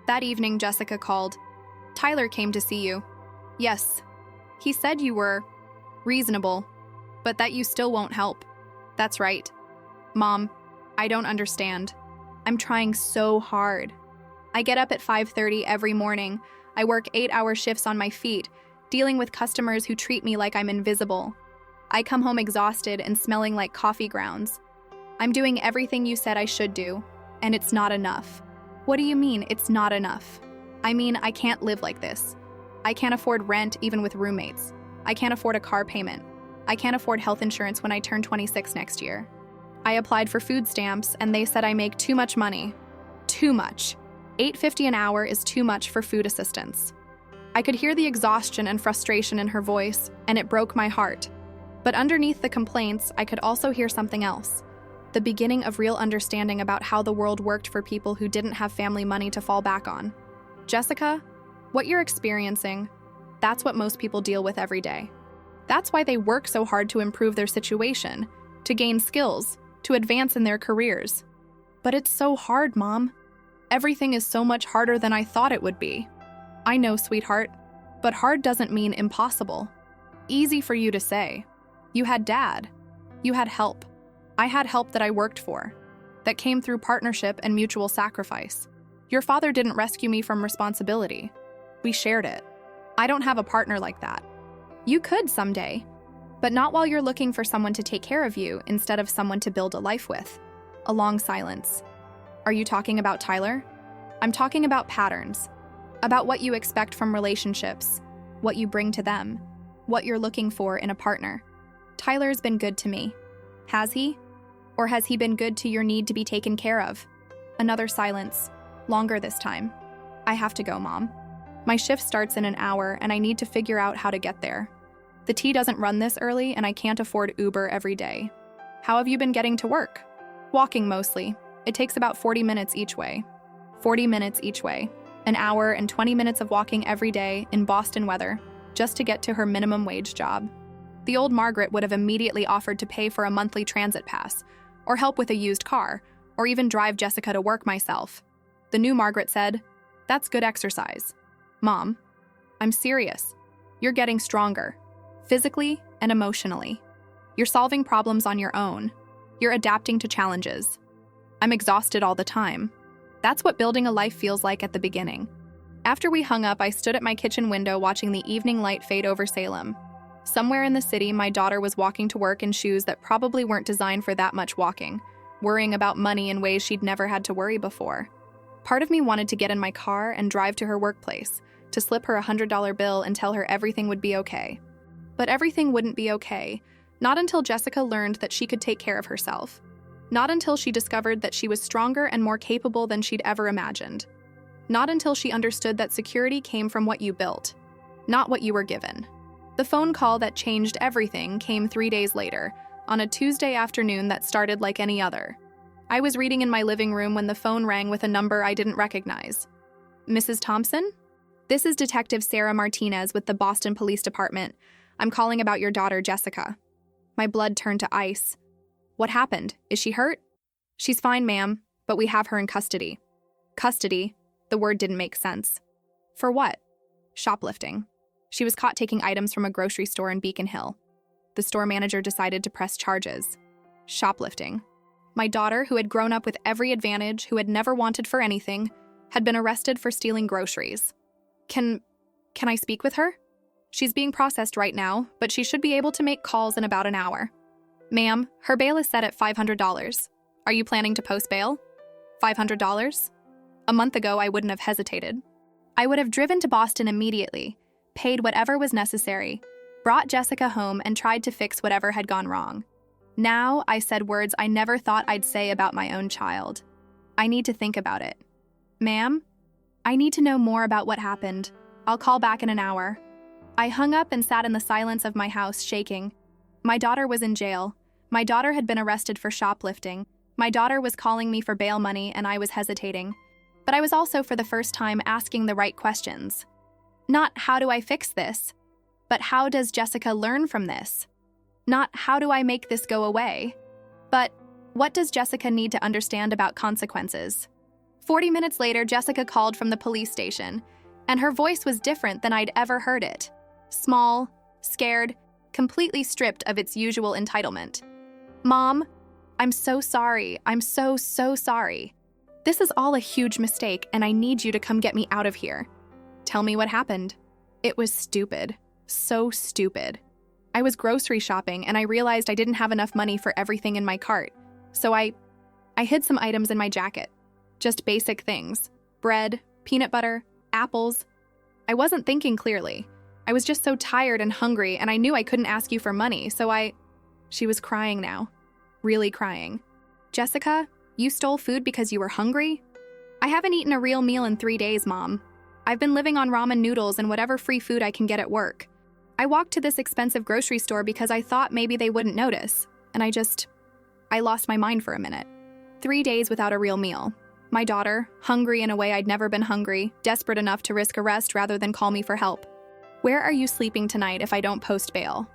That evening, Jessica called. Tyler came to see you. Yes. He said you were reasonable, but that you still won't help. That's right. Mom, I don't understand. I'm trying so hard. I get up at 5:30 every morning. I work 8-hour shifts on my feet, dealing with customers who treat me like I'm invisible. I come home exhausted and smelling like coffee grounds. I'm doing everything you said I should do, and it's not enough. What do you mean, it's not enough? I mean, I can't live like this. I can't afford rent even with roommates. I can't afford a car payment. I can't afford health insurance when I turn 26 next year. I applied for food stamps, and they said I make too much money. Too much. $8.50 an hour is too much for food assistance. I could hear the exhaustion and frustration in her voice, and it broke my heart. But underneath the complaints, I could also hear something else. The beginning of real understanding about how the world worked for people who didn't have family money to fall back on. Jessica, what you're experiencing, that's what most people deal with every day. That's why they work so hard to improve their situation, to gain skills, to advance in their careers. But it's so hard, Mom. Everything is so much harder than I thought it would be. I know, sweetheart, but hard doesn't mean impossible. Easy for you to say. You had Dad. You had help. I had help that I worked for, that came through partnership and mutual sacrifice. Your father didn't rescue me from responsibility. We shared it. I don't have a partner like that. You could someday, but not while you're looking for someone to take care of you instead of someone to build a life with. A long silence. Are you talking about Tyler? I'm talking about patterns, about what you expect from relationships, what you bring to them, what you're looking for in a partner. Tyler's been good to me. Has he? Or has he been good to your need to be taken care of? Another silence, longer this time. I have to go, Mom. My shift starts in an hour, and I need to figure out how to get there. The T doesn't run this early, and I can't afford Uber every day. How have you been getting to work? Walking mostly. It takes about 40 minutes each way. 40 minutes each way. An hour and 20 minutes of walking every day in Boston weather, just to get to her minimum wage job. The old Margaret would have immediately offered to pay for a monthly transit pass, or help with a used car, or even drive Jessica to work myself. The new Margaret said, "That's good exercise." Mom, I'm serious. You're getting stronger, physically and emotionally. You're solving problems on your own. You're adapting to challenges. I'm exhausted all the time. That's what building a life feels like at the beginning. After we hung up, I stood at my kitchen window watching the evening light fade over Salem. Somewhere in the city, my daughter was walking to work in shoes that probably weren't designed for that much walking, worrying about money in ways she'd never had to worry before. Part of me wanted to get in my car and drive to her workplace, to slip her a $100 bill and tell her everything would be okay. But everything wouldn't be okay, not until Jessica learned that she could take care of herself. Not until she discovered that she was stronger and more capable than she'd ever imagined. Not until she understood that security came from what you built, not what you were given. The phone call that changed everything came 3 days later, on a Tuesday afternoon that started like any other. I was reading in my living room when the phone rang with a number I didn't recognize. Mrs. Thompson? This is Detective Sarah Martinez with the Boston Police Department. I'm calling about your daughter, Jessica. My blood turned to ice. What happened? Is she hurt? She's fine, ma'am, but we have her in custody. Custody? The word didn't make sense. For what? Shoplifting. She was caught taking items from a grocery store in Beacon Hill. The store manager decided to press charges. Shoplifting. My daughter, who had grown up with every advantage, who had never wanted for anything, had been arrested for stealing groceries. Can I speak with her? She's being processed right now, but she should be able to make calls in about an hour. Ma'am, her bail is set at $500. Are you planning to post bail? $500? A month ago, I wouldn't have hesitated. I would have driven to Boston immediately, paid whatever was necessary, brought Jessica home, and tried to fix whatever had gone wrong. Now I said words I never thought I'd say about my own child. I need to think about it. Ma'am, I need to know more about what happened. I'll call back in an hour. I hung up and sat in the silence of my house, shaking. My daughter was in jail. My daughter had been arrested for shoplifting. My daughter was calling me for bail money, and I was hesitating. But I was also, for the first time, asking the right questions. Not how do I fix this, but how does Jessica learn from this? Not how do I make this go away, but what does Jessica need to understand about consequences? 40 minutes later, Jessica called from the police station, and her voice was different than I'd ever heard it. Small, scared, completely stripped of its usual entitlement. Mom, I'm so sorry. I'm so sorry. This is all a huge mistake, and I need you to come get me out of here. Tell me what happened. It was stupid. So stupid. I was grocery shopping, and I realized I didn't have enough money for everything in my cart. So I hid some items in my jacket. Just basic things. Bread, peanut butter, apples. I wasn't thinking clearly. I was just so tired and hungry, and I knew I couldn't ask you for money, so She was crying now. Really crying. Jessica, you stole food because you were hungry? I haven't eaten a real meal in 3 days, Mom. I've been living on ramen noodles and whatever free food I can get at work. I walked to this expensive grocery store because I thought maybe they wouldn't notice, and I lost my mind for a minute. 3 days without a real meal. My daughter, hungry in a way I'd never been hungry, desperate enough to risk arrest rather than call me for help. Where are you sleeping tonight if I don't post bail?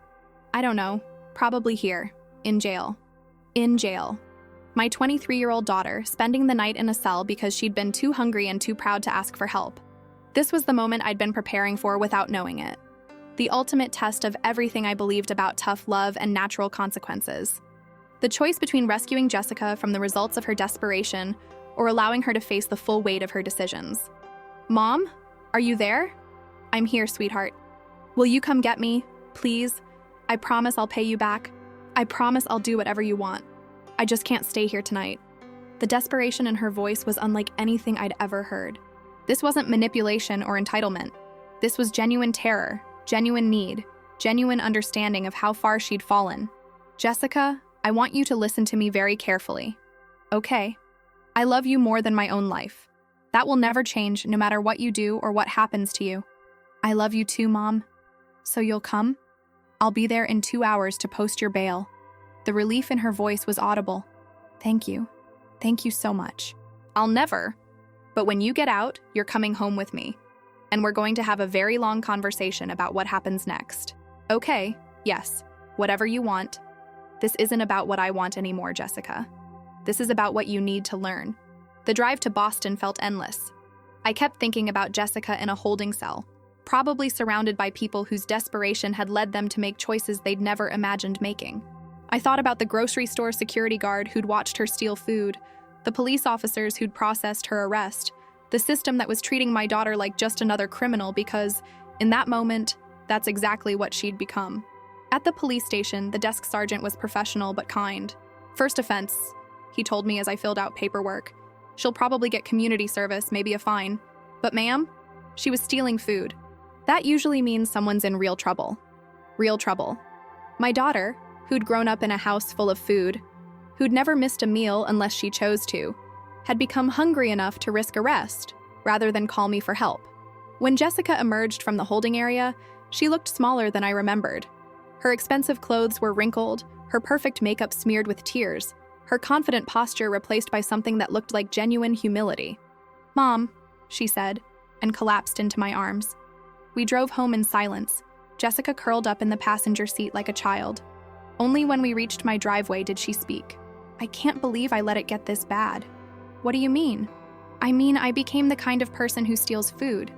I don't know. Probably here. In jail. In jail. My 23-year-old daughter spending the night in a cell because she'd been too hungry and too proud to ask for help. This was the moment I'd been preparing for without knowing it. The ultimate test of everything I believed about tough love and natural consequences. The choice between rescuing Jessica from the results of her desperation or allowing her to face the full weight of her decisions. Mom, are you there? I'm here, sweetheart. Will you come get me, please? I promise I'll pay you back. I promise I'll do whatever you want. I just can't stay here tonight. The desperation in her voice was unlike anything I'd ever heard. This wasn't manipulation or entitlement. This was genuine terror, genuine need, genuine understanding of how far she'd fallen. Jessica, I want you to listen to me very carefully. Okay. I love you more than my own life. That will never change no matter what you do or what happens to you. I love you too, Mom. So you'll come? I'll be there in 2 hours to post your bail. The relief in her voice was audible. Thank you. Thank you so much. I'll never. But when you get out, you're coming home with me. And we're going to have a very long conversation about what happens next. Okay, yes, whatever you want. This isn't about what I want anymore, Jessica. This is about what you need to learn. The drive to Boston felt endless. I kept thinking about Jessica in a holding cell, probably surrounded by people whose desperation had led them to make choices they'd never imagined making. I thought about the grocery store security guard who'd watched her steal food, the police officers who'd processed her arrest, the system that was treating my daughter like just another criminal because, in that moment, that's exactly what she'd become. At the police station, the desk sergeant was professional but kind. First offense, he told me as I filled out paperwork. She'll probably get community service, maybe a fine. But ma'am, she was stealing food. That usually means someone's in real trouble. Real trouble. My daughter, who'd grown up in a house full of food, who'd never missed a meal unless she chose to, had become hungry enough to risk arrest rather than call me for help. When Jessica emerged from the holding area, she looked smaller than I remembered. Her expensive clothes were wrinkled, her perfect makeup smeared with tears, her confident posture replaced by something that looked like genuine humility. "Mom," she said, and collapsed into my arms. We drove home in silence, Jessica curled up in the passenger seat like a child. Only when we reached my driveway did she speak. "I can't believe I let it get this bad." "What do you mean?" "I mean, I became the kind of person who steals food.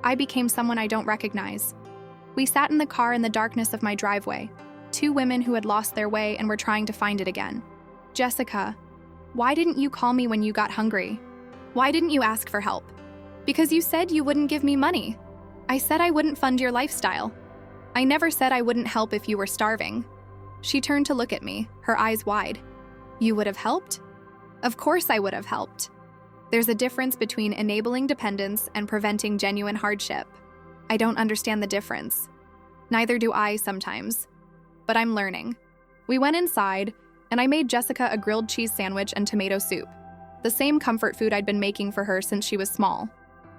I became someone I don't recognize." We sat in the car in the darkness of my driveway, two women who had lost their way and were trying to find it again. "Jessica, why didn't you call me when you got hungry? Why didn't you ask for help?" "Because you said you wouldn't give me money. I said I wouldn't fund your lifestyle. I never said I wouldn't help if you were starving." She turned to look at me, her eyes wide. "You would have helped?" "Of course I would have helped." There's a difference between enabling dependence and preventing genuine hardship. I don't understand the difference. Neither do I sometimes. But I'm learning. We went inside, and I made Jessica a grilled cheese sandwich and tomato soup, the same comfort food I'd been making for her since she was small.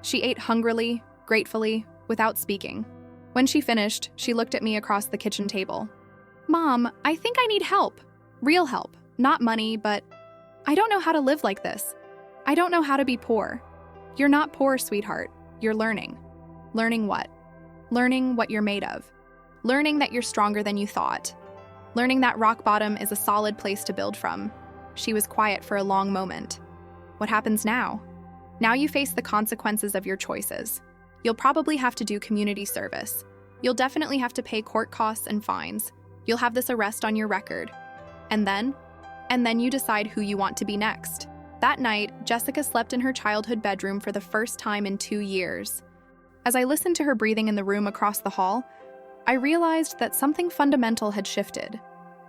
She ate hungrily, gratefully, without speaking. When she finished, she looked at me across the kitchen table. "Mom, I think I need help. Real help. Not money, but I don't know how to live like this. I don't know how to be poor." "You're not poor, sweetheart. You're learning." "Learning what?" "Learning what you're made of. Learning that you're stronger than you thought. Learning that rock bottom is a solid place to build from." She was quiet for a long moment. "What happens now?" "Now you face the consequences of your choices. You'll probably have to do community service. You'll definitely have to pay court costs and fines. You'll have this arrest on your record. And then you decide who you want to be next." That night, Jessica slept in her childhood bedroom for the first time in 2 years. As I listened to her breathing in the room across the hall, I realized that something fundamental had shifted.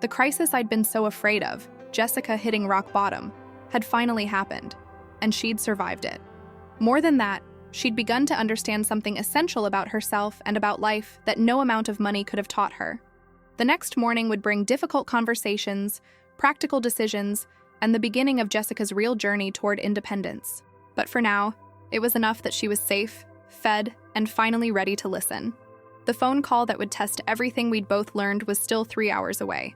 The crisis I'd been so afraid of, Jessica hitting rock bottom, had finally happened, and she'd survived it. More than that, she'd begun to understand something essential about herself and about life that no amount of money could have taught her. The next morning would bring difficult conversations, practical decisions, and the beginning of Jessica's real journey toward independence. But for now, it was enough that she was safe, fed, and finally ready to listen. The phone call that would test everything we'd both learned was still 3 hours away.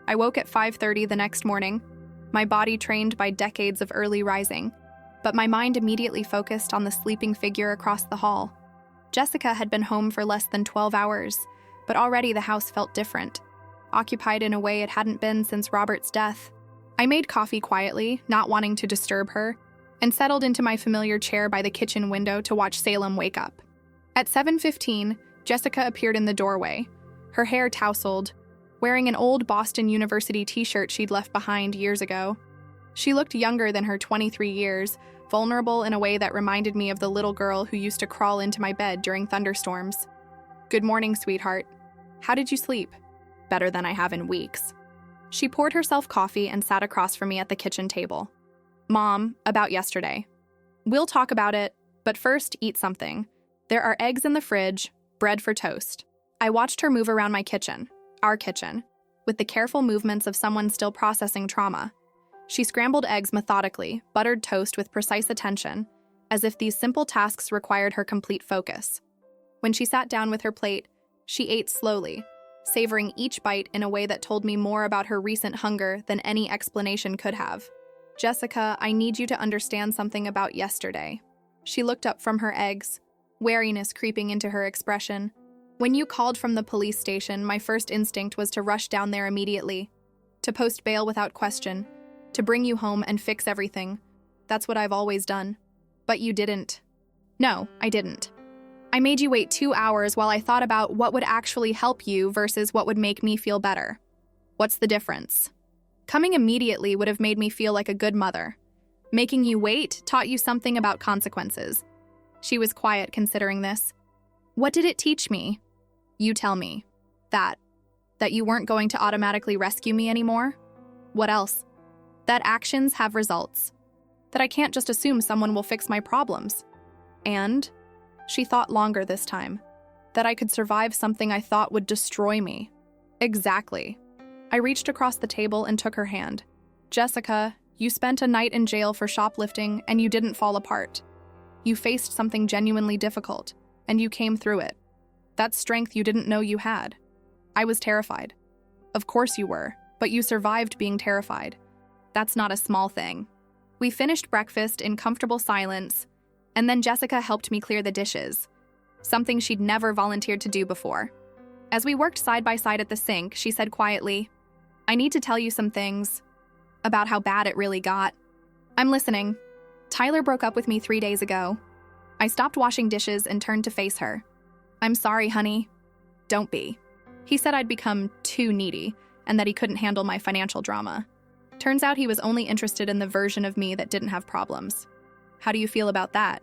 I woke at 5:30 the next morning, my body trained by decades of early rising, but my mind immediately focused on the sleeping figure across the hall. Jessica had been home for less than 12 hours, but already the house felt different, occupied in a way it hadn't been since Robert's death. I made coffee quietly, not wanting to disturb her, and settled into my familiar chair by the kitchen window to watch Salem wake up. At 7:15, Jessica appeared in the doorway, her hair tousled, wearing an old Boston University t-shirt she'd left behind years ago. She looked younger than her 23 years, vulnerable in a way that reminded me of the little girl who used to crawl into my bed during thunderstorms. "Good morning, sweetheart. How did you sleep?" "Better than I have in weeks." She poured herself coffee and sat across from me at the kitchen table. "Mom, about yesterday. We'll talk about it, but first eat something. There are eggs in the fridge, bread for toast." I watched her move around my kitchen, our kitchen, with the careful movements of someone still processing trauma. She scrambled eggs methodically, buttered toast with precise attention, as if these simple tasks required her complete focus. When she sat down with her plate, she ate slowly, savoring each bite in a way that told me more about her recent hunger than any explanation could have. "Jessica, I need you to understand something about yesterday." She looked up from her eggs, wariness creeping into her expression. "When you called from the police station, my first instinct was to rush down there immediately, to post bail without question, to bring you home and fix everything. That's what I've always done. But you didn't." "No, I didn't. I made you wait 2 hours while I thought about what would actually help you versus what would make me feel better. What's the difference? Coming immediately would have made me feel like a good mother. Making you wait taught you something about consequences." She was quiet considering this. "What did it teach me?" "You tell me. That you weren't going to automatically rescue me anymore?" "What else?" "That actions have results. That I can't just assume someone will fix my problems. And," she thought longer this time, "that I could survive something I thought would destroy me." "Exactly." I reached across the table and took her hand. "Jessica, you spent a night in jail for shoplifting and you didn't fall apart. You faced something genuinely difficult, and you came through it. That's strength you didn't know you had." I was terrified. "Of course you were, but you survived being terrified. That's not a small thing." We finished breakfast in comfortable silence, and then Jessica helped me clear the dishes, something she'd never volunteered to do before. As we worked side by side at the sink, she said quietly, "I need to tell you some things about how bad it really got." "I'm listening." "Tyler broke up with me 3 days ago." I stopped washing dishes and turned to face her. "I'm sorry, honey." "Don't be." He said I'd become too needy and that he couldn't handle my financial drama. Turns out he was only interested in the version of me that didn't have problems. How do you feel about that?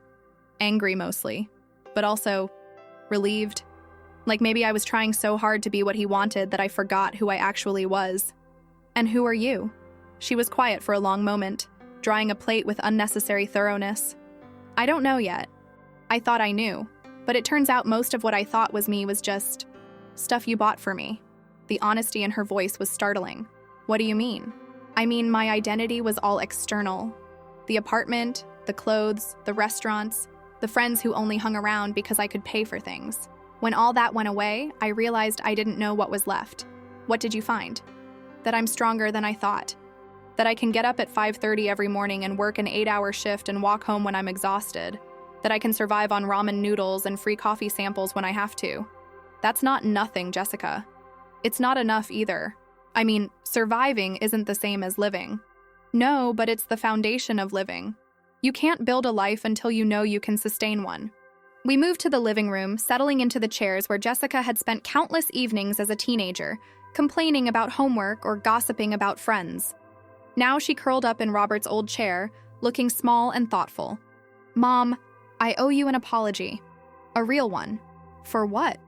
Angry mostly, but also relieved. Like maybe I was trying so hard to be what he wanted that I forgot who I actually was. "And who are you?" She was quiet for a long moment, drawing a plate with unnecessary thoroughness. "I don't know yet. I thought I knew, but it turns out most of what I thought was me was just stuff you bought for me." The honesty in her voice was startling. "What do you mean?" I mean, my identity was all external. The apartment, the clothes, the restaurants, the friends who only hung around because I could pay for things. When all that went away, I realized I didn't know what was left. What did you find? That I'm stronger than I thought. That I can get up at 5:30 every morning and work an 8-hour shift and walk home when I'm exhausted. That I can survive on ramen noodles and free coffee samples when I have to. That's not nothing, Jessica. It's not enough either. I mean, surviving isn't the same as living. No, but it's the foundation of living. You can't build a life until you know you can sustain one. We moved to the living room, settling into the chairs where Jessica had spent countless evenings as a teenager, complaining about homework or gossiping about friends. Now she curled up in Robert's old chair, looking small and thoughtful. Mom, I owe you an apology. A real one. For what?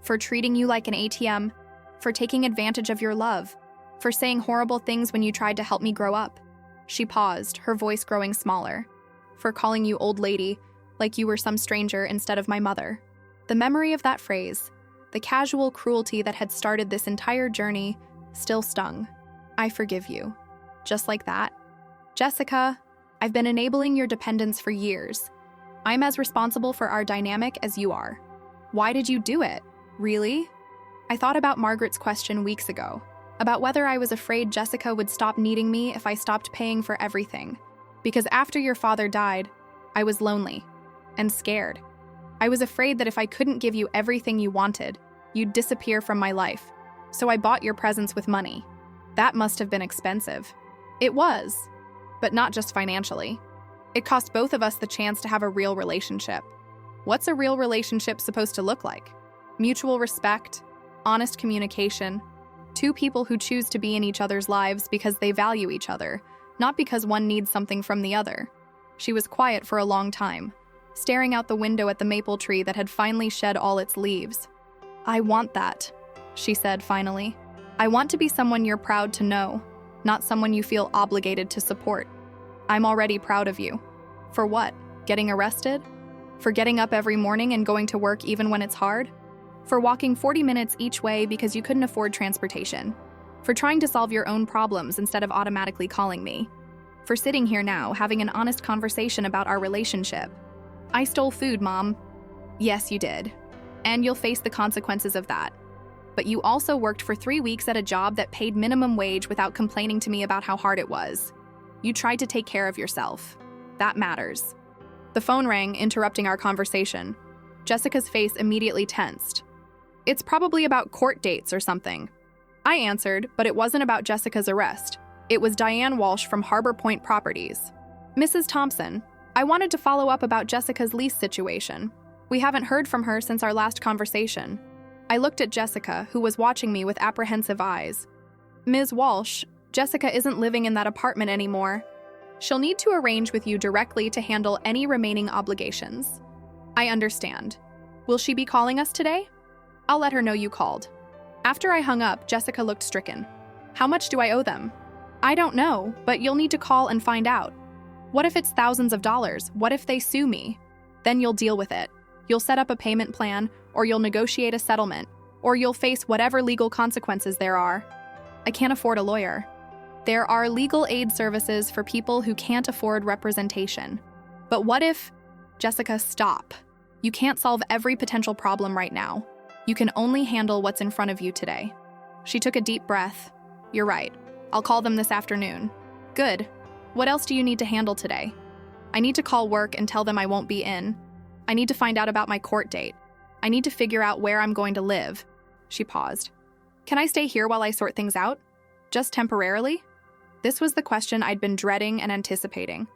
For treating you like an ATM, for taking advantage of your love, for saying horrible things when you tried to help me grow up. She paused, her voice growing smaller. For calling you old lady, like you were some stranger instead of my mother. The memory of that phrase, the casual cruelty that had started this entire journey, still stung. I forgive you. Just like that. Jessica, I've been enabling your dependence for years. I'm as responsible for our dynamic as you are. Why did you do it? Really? I thought about Margaret's question weeks ago, about whether I was afraid Jessica would stop needing me if I stopped paying for everything. Because after your father died, I was lonely and scared. I was afraid that if I couldn't give you everything you wanted, you'd disappear from my life. So I bought your presents with money. That must have been expensive. It was, but not just financially. It cost both of us the chance to have a real relationship. What's a real relationship supposed to look like? Mutual respect, honest communication, two people who choose to be in each other's lives because they value each other, not because one needs something from the other. She was quiet for a long time, staring out the window at the maple tree that had finally shed all its leaves. I want that, she said finally. I want to be someone you're proud to know, not someone you feel obligated to support. I'm already proud of you. For what? Getting arrested? For getting up every morning and going to work even when it's hard? For walking 40 minutes each way because you couldn't afford transportation? For trying to solve your own problems instead of automatically calling me? For sitting here now, having an honest conversation about our relationship? I stole food, Mom. Yes, you did. And you'll face the consequences of that. But you also worked for 3 weeks at a job that paid minimum wage without complaining to me about how hard it was. You tried to take care of yourself. That matters. The phone rang, interrupting our conversation. Jessica's face immediately tensed. It's probably about court dates or something. I answered, but it wasn't about Jessica's arrest. It was Diane Walsh from Harbor Point Properties. Mrs. Thompson, I wanted to follow up about Jessica's lease situation. We haven't heard from her since our last conversation. I looked at Jessica, who was watching me with apprehensive eyes. Ms. Walsh, Jessica isn't living in that apartment anymore. She'll need to arrange with you directly to handle any remaining obligations. I understand. Will she be calling us today? I'll let her know you called. After I hung up, Jessica looked stricken. How much do I owe them? I don't know, but you'll need to call and find out. What if it's thousands of dollars? What if they sue me? Then you'll deal with it. You'll set up a payment plan, or you'll negotiate a settlement, or you'll face whatever legal consequences there are. I can't afford a lawyer. There are legal aid services for people who can't afford representation. But what if... Jessica, stop. You can't solve every potential problem right now. You can only handle what's in front of you today. She took a deep breath. You're right. I'll call them this afternoon. Good. What else do you need to handle today? I need to call work and tell them I won't be in. I need to find out about my court date. I need to figure out where I'm going to live. She paused. Can I stay here while I sort things out? Just temporarily? This was the question I'd been dreading and anticipating.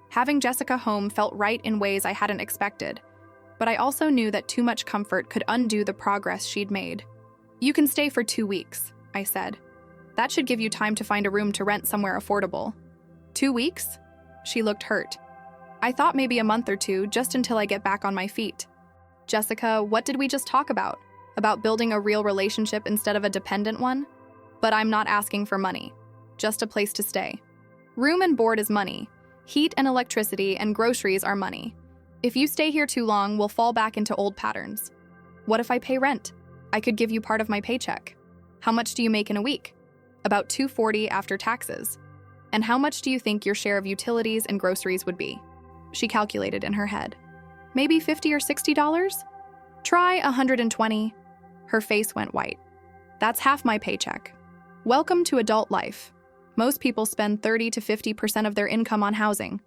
Having Jessica home felt right in ways I hadn't expected, but I also knew that too much comfort could undo the progress she'd made. You can stay for 2 weeks, I said. That should give you time to find a room to rent somewhere affordable. 2 weeks? She looked hurt. I thought maybe a month or two, just until I get back on my feet. Jessica, what did we just talk about? About building a real relationship instead of a dependent one? But I'm not asking for money. Just a place to stay. Room and board is money. Heat and electricity and groceries are money. If you stay here too long, we'll fall back into old patterns. What if I pay rent? I could give you part of my paycheck. How much do you make in a week? About $240 after taxes. And how much do you think your share of utilities and groceries would be? She calculated in her head. Maybe $50 or $60? Try $120. Her face went white. That's half my paycheck. Welcome to adult life. Most people spend 30 to 50% of their income on housing.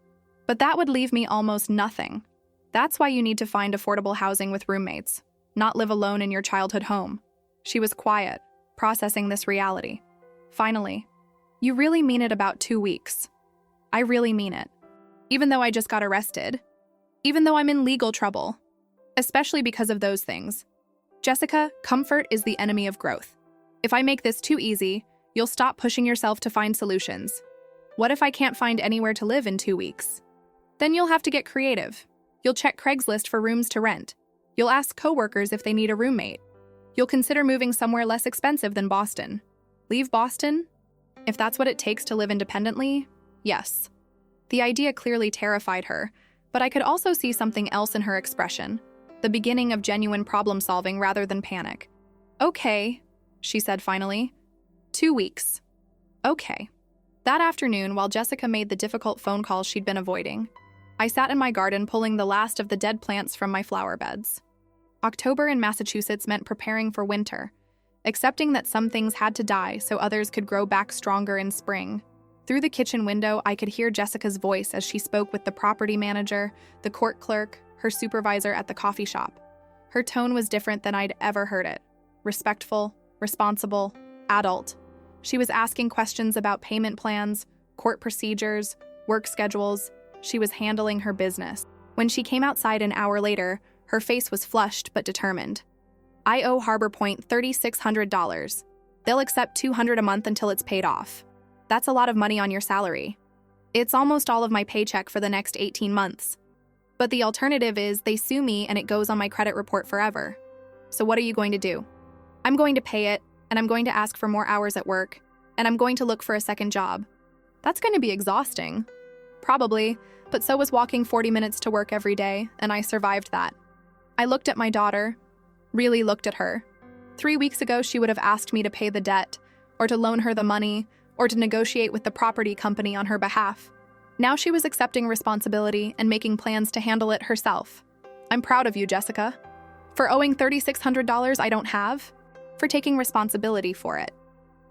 But that would leave me almost nothing. That's why you need to find affordable housing with roommates, not live alone in your childhood home. She was quiet, processing this reality. Finally, you really mean it about 2 weeks. I really mean it. Even though I just got arrested. Even though I'm in legal trouble. Especially because of those things. Jessica, comfort is the enemy of growth. If I make this too easy, you'll stop pushing yourself to find solutions. What if I can't find anywhere to live in 2 weeks? Then you'll have to get creative. You'll check Craigslist for rooms to rent. You'll ask coworkers if they need a roommate. You'll consider moving somewhere less expensive than Boston. Leave Boston? If that's what it takes to live independently, yes. The idea clearly terrified her, but I could also see something else in her expression, the beginning of genuine problem-solving rather than panic. Okay, she said finally. 2 weeks. Okay. That afternoon, while Jessica made the difficult phone calls she'd been avoiding, I sat in my garden pulling the last of the dead plants from my flower beds. October in Massachusetts meant preparing for winter, accepting that some things had to die so others could grow back stronger in spring. Through the kitchen window, I could hear Jessica's voice as she spoke with the property manager, the court clerk, her supervisor at the coffee shop. Her tone was different than I'd ever heard it. Respectful, responsible, adult. She was asking questions about payment plans, court procedures, work schedules. She was handling her business. When she came outside an hour later, her face was flushed but determined. I owe Harbor Point $3,600. They'll accept $200 a month until it's paid off. That's a lot of money on your salary. It's almost all of my paycheck for the next 18 months. But the alternative is they sue me and it goes on my credit report forever. So what are you going to do? I'm going to pay it, and I'm going to ask for more hours at work, and I'm going to look for a second job. That's going to be exhausting. Probably, but so was walking 40 minutes to work every day, and I survived that. I looked at my daughter, really looked at her. 3 weeks ago, she would have asked me to pay the debt, or to loan her the money, or to negotiate with the property company on her behalf. Now she was accepting responsibility and making plans to handle it herself. I'm proud of you, Jessica. For owing $3,600 I don't have, for taking responsibility for it.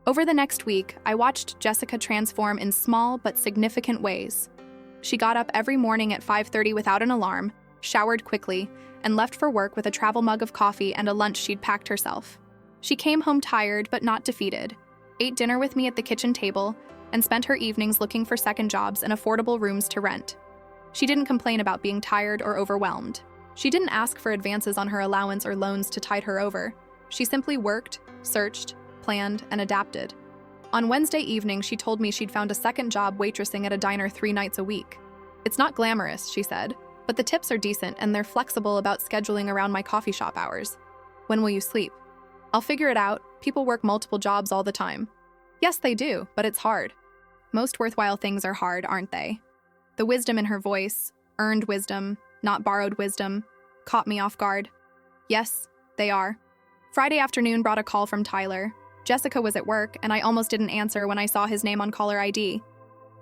Over the next week, I watched Jessica transform in small but significant ways. She got up every morning at 5:30 without an alarm, showered quickly, and left for work with a travel mug of coffee and a lunch she'd packed herself. She came home tired but not defeated, ate dinner with me at the kitchen table, and spent her evenings looking for second jobs and affordable rooms to rent. She didn't complain about being tired or overwhelmed. She didn't ask for advances on her allowance or loans to tide her over. She simply worked, searched, planned, and adapted. On Wednesday evening, she told me she'd found a second job waitressing at a diner 3 nights a week. It's not glamorous, she said, but the tips are decent and they're flexible about scheduling around my coffee shop hours. When will you sleep? I'll figure it out. People work multiple jobs all the time. Yes, they do, but it's hard. Most worthwhile things are hard, aren't they? The wisdom in her voice, earned wisdom, not borrowed wisdom, caught me off guard. Yes, they are. Friday afternoon brought a call from Tyler. Jessica was at work, and I almost didn't answer when I saw his name on caller ID.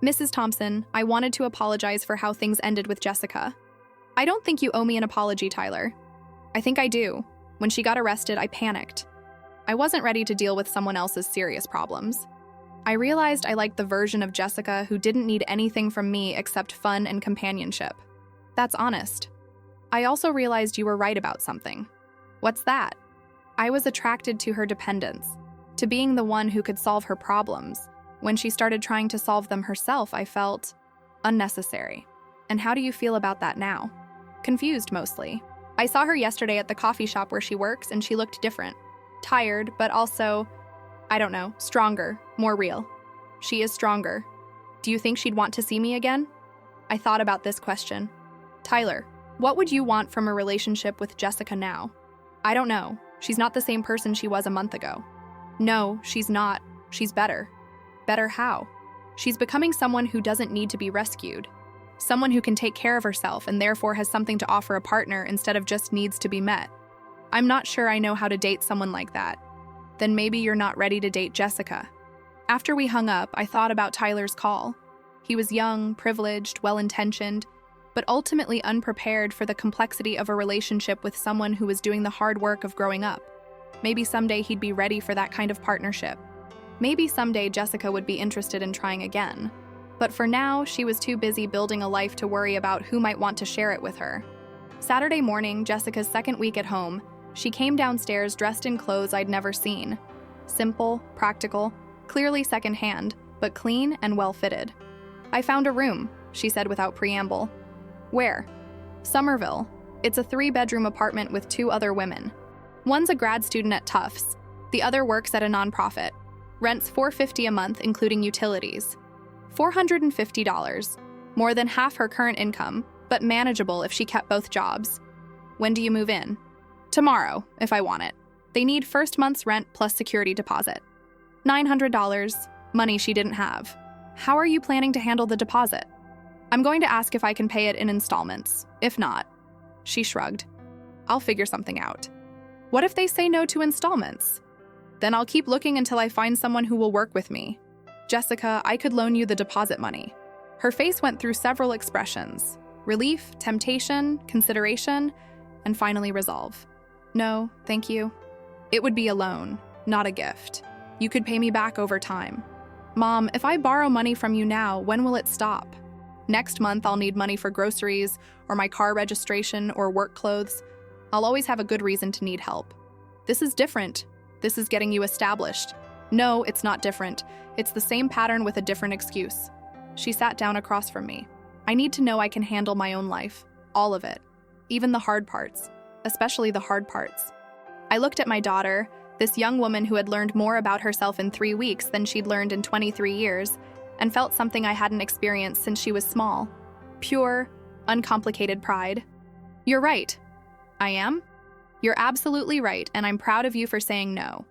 Mrs. Thompson, I wanted to apologize for how things ended with Jessica. I don't think you owe me an apology, Tyler. I think I do. When she got arrested, I panicked. I wasn't ready to deal with someone else's serious problems. I realized I liked the version of Jessica who didn't need anything from me except fun and companionship. That's honest. I also realized you were right about something. What's that? I was attracted to her dependence, to being the one who could solve her problems. When she started trying to solve them herself, I felt unnecessary. And how do you feel about that now? Confused, mostly. I saw her yesterday at the coffee shop where she works, and she looked different. Tired, but also, I don't know, stronger, more real. She is stronger. Do you think she'd want to see me again? I thought about this question. Tyler, what would you want from a relationship with Jessica now? I don't know. She's not the same person she was a month ago. No, she's not. She's better. Better how? She's becoming someone who doesn't need to be rescued. Someone who can take care of herself and therefore has something to offer a partner instead of just needs to be met. I'm not sure I know how to date someone like that. Then maybe you're not ready to date Jessica. After we hung up, I thought about Tyler's call. He was young, privileged, well-intentioned, but ultimately unprepared for the complexity of a relationship with someone who was doing the hard work of growing up. Maybe someday he'd be ready for that kind of partnership. Maybe someday Jessica would be interested in trying again. But for now, she was too busy building a life to worry about who might want to share it with her. Saturday morning, Jessica's second week at home, she came downstairs dressed in clothes I'd never seen. Simple, practical, clearly secondhand, but clean and well-fitted. "I found a room," she said without preamble. "Where?" "Somerville. It's a 3-bedroom apartment with 2 other women. One's a grad student at Tufts. The other works at a nonprofit. Rent's $450 a month, including utilities. $450, more than half her current income, but manageable if she kept both jobs. When do you move in?" "Tomorrow, if I want it. They need first month's rent plus security deposit." $900, money she didn't have. "How are you planning to handle the deposit?" "I'm going to ask if I can pay it in installments. If not," she shrugged, "I'll figure something out." "What if they say no to installments?" "Then I'll keep looking until I find someone who will work with me." "Jessica, I could loan you the deposit money." Her face went through several expressions: relief, temptation, consideration, and finally resolve. "No, thank you. It would be a loan, not a gift. You could pay me back over time." "Mom, if I borrow money from you now, when will it stop?" "Next month I'll need money for groceries, or my car registration, or work clothes. I'll always have a good reason to need help." "This is different. This is getting you established." "No, it's not different. It's the same pattern with a different excuse." She sat down across from me. "I need to know I can handle my own life. All of it. Even the hard parts. Especially the hard parts." I looked at my daughter, this young woman who had learned more about herself in 3 weeks than she'd learned in 23 years, and felt something I hadn't experienced since she was small. Pure, uncomplicated pride. "You're right." "I am?" "You're absolutely right, and I'm proud of you for saying no.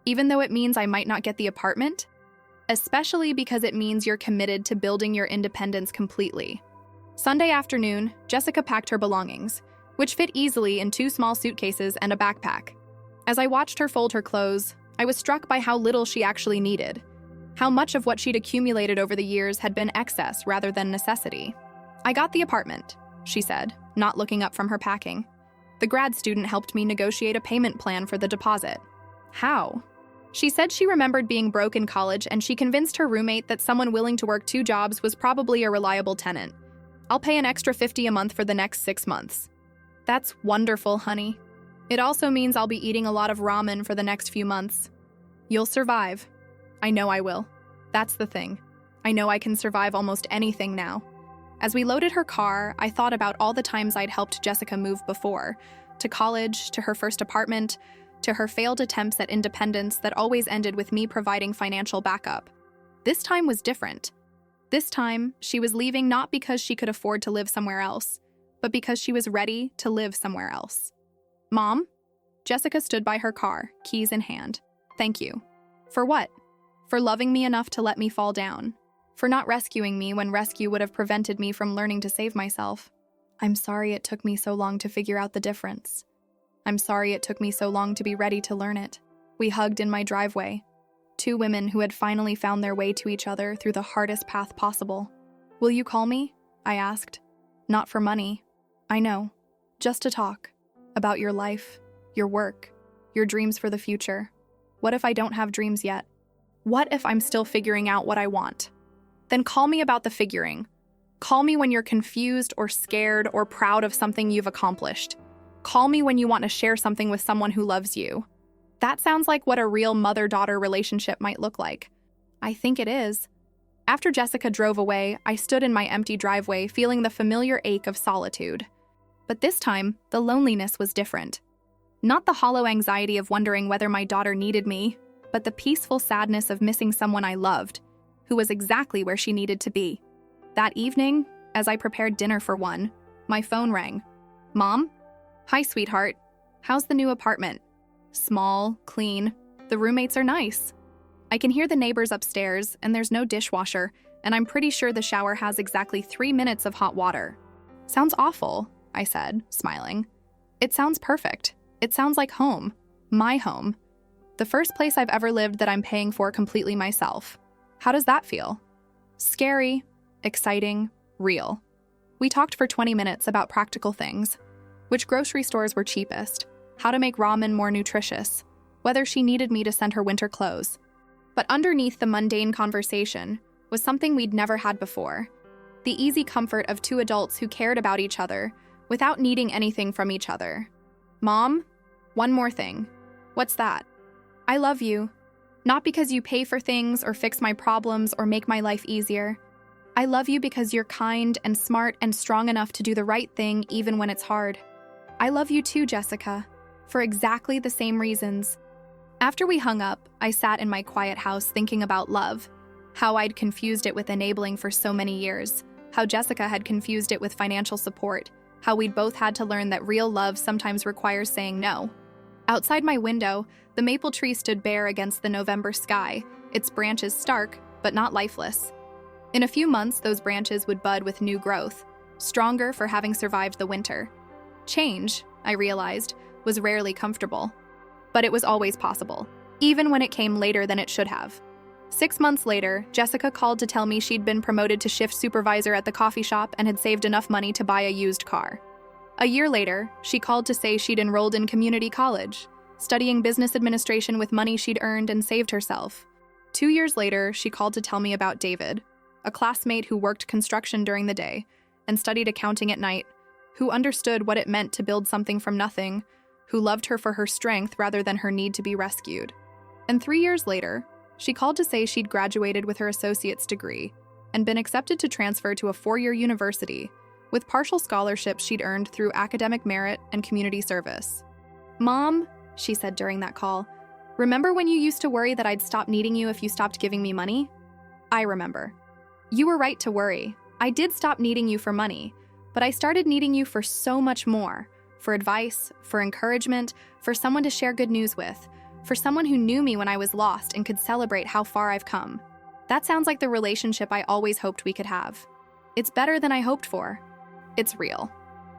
Even though it means I might not get the apartment? Especially because it means you're committed to building your independence completely." Sunday afternoon, Jessica packed her belongings, which fit easily in 2 small suitcases and a backpack. As I watched her fold her clothes, I was struck by how little she actually needed. How much of what she'd accumulated over the years had been excess rather than necessity. "I got the apartment," she said, not looking up from her packing. "The grad student helped me negotiate a payment plan for the deposit." "How?" She said she remembered being broke in college, and she convinced her roommate that someone willing to work 2 jobs was probably a reliable tenant. "I'll pay an extra $50 a month for the next 6 months." "That's wonderful, honey. It also means I'll be eating a lot of ramen for the next few months." "You'll survive." "I know I will. That's the thing. I know I can survive almost anything now." As we loaded her car, I thought about all the times I'd helped Jessica move before, to college, to her first apartment, to her failed attempts at independence that always ended with me providing financial backup. This time was different. This time, she was leaving not because she could afford to live somewhere else, but because she was ready to live somewhere else. "Mom?" Jessica stood by her car, keys in hand. "Thank you." "For what?" "For loving me enough to let me fall down. For not rescuing me when rescue would have prevented me from learning to save myself. I'm sorry it took me so long to figure out the difference. I'm sorry it took me so long to be ready to learn it." We hugged in my driveway. 2 women who had finally found their way to each other through the hardest path possible. "Will you call me?" I asked. "Not for money. I know. Just to talk. About your life, your work, your dreams for the future. What if I don't have dreams yet? What if I'm still figuring out what I want? Then call me about the figuring. Call me when you're confused or scared or proud of something you've accomplished. Call me when you want to share something with someone who loves you." That sounds like what a real mother-daughter relationship might look like. I think it is. After Jessica drove away, I stood in my empty driveway feeling the familiar ache of solitude. But this time, the loneliness was different. Not the hollow anxiety of wondering whether my daughter needed me, but the peaceful sadness of missing someone I loved, who was exactly where she needed to be. That evening, as I prepared dinner for one, my phone rang. "Mom?" "Hi, sweetheart. How's the new apartment?" "Small, clean. The roommates are nice. I can hear the neighbors upstairs, and there's no dishwasher, and I'm pretty sure the shower has exactly 3 minutes of hot water." "Sounds awful," I said, smiling. "It sounds perfect. It sounds like home. My home. The first place I've ever lived that I'm paying for completely myself. How does that feel?" "Scary. exciting, real. We talked for 20 minutes about practical things: which grocery stores were cheapest, how to make ramen more nutritious, whether she needed me to send her winter clothes. But underneath the mundane conversation was something we'd never had before: the easy comfort of two adults who cared about each other without needing anything from each other. Mom, one more thing. What's that? I love you. Not because you pay for things or fix my problems or make my life easier. I love you because you're kind and smart and strong enough to do the right thing even when it's hard. I love you too, Jessica, for exactly the same reasons. After we hung up, I sat in my quiet house thinking about love, how I'd confused it with enabling for so many years, how Jessica had confused it with financial support, how we'd both had to learn that real love sometimes requires saying no. Outside my window, the maple tree stood bare against the November sky, its branches stark, but not lifeless. In a few months, those branches would bud with new growth, stronger for having survived the winter. Change, I realized, was rarely comfortable. But it was always possible, even when it came later than it should have. 6 months later, Jessica called to tell me she'd been promoted to shift supervisor at the coffee shop and had saved enough money to buy a used car. A year later, she called to say she'd enrolled in community college, studying business administration with money she'd earned and saved herself. 2 years later, she called to tell me about David, a classmate who worked construction during the day and studied accounting at night, who understood what it meant to build something from nothing, who loved her for her strength rather than her need to be rescued. And 3 years later, she called to say she'd graduated with her associate's degree and been accepted to transfer to a 4-year university with partial scholarships she'd earned through academic merit and community service. Mom, she said during that call, remember when you used to worry that I'd stop needing you if you stopped giving me money? I remember. You were right to worry. I did stop needing you for money, but I started needing you for so much more: for advice, for encouragement, for someone to share good news with, for someone who knew me when I was lost and could celebrate how far I've come. That sounds like the relationship I always hoped we could have. It's better than I hoped for. It's real.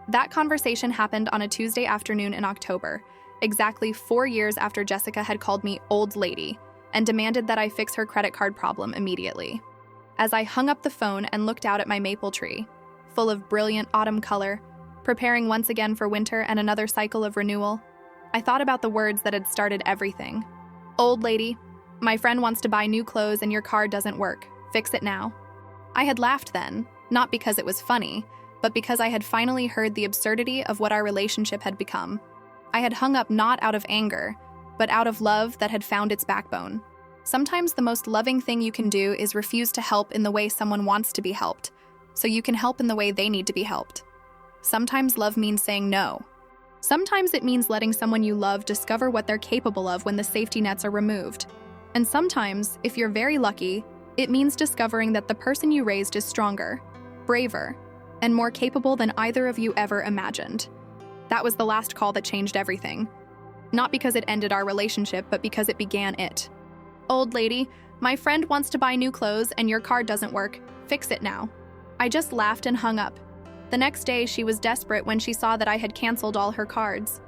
That conversation happened on a Tuesday afternoon in October, exactly 4 years after Jessica had called me old lady and demanded that I fix her credit card problem immediately. As I hung up the phone and looked out at my maple tree, full of brilliant autumn color, preparing once again for winter and another cycle of renewal, I thought about the words that had started everything. Old lady, my friend wants to buy new clothes and your card doesn't work. Fix it now. I had laughed then, not because it was funny, but because I had finally heard the absurdity of what our relationship had become. I had hung up not out of anger, but out of love that had found its backbone. Sometimes the most loving thing you can do is refuse to help in the way someone wants to be helped, so you can help in the way they need to be helped. Sometimes love means saying no. Sometimes it means letting someone you love discover what they're capable of when the safety nets are removed. And sometimes, if you're very lucky, it means discovering that the person you raised is stronger, braver, and more capable than either of you ever imagined. That was the last call that changed everything. Not because it ended our relationship, but because it began it. Old lady, my friend wants to buy new clothes and your card doesn't work. Fix it now. I just laughed and hung up. The next day, she was desperate when she saw that I had canceled all her cards.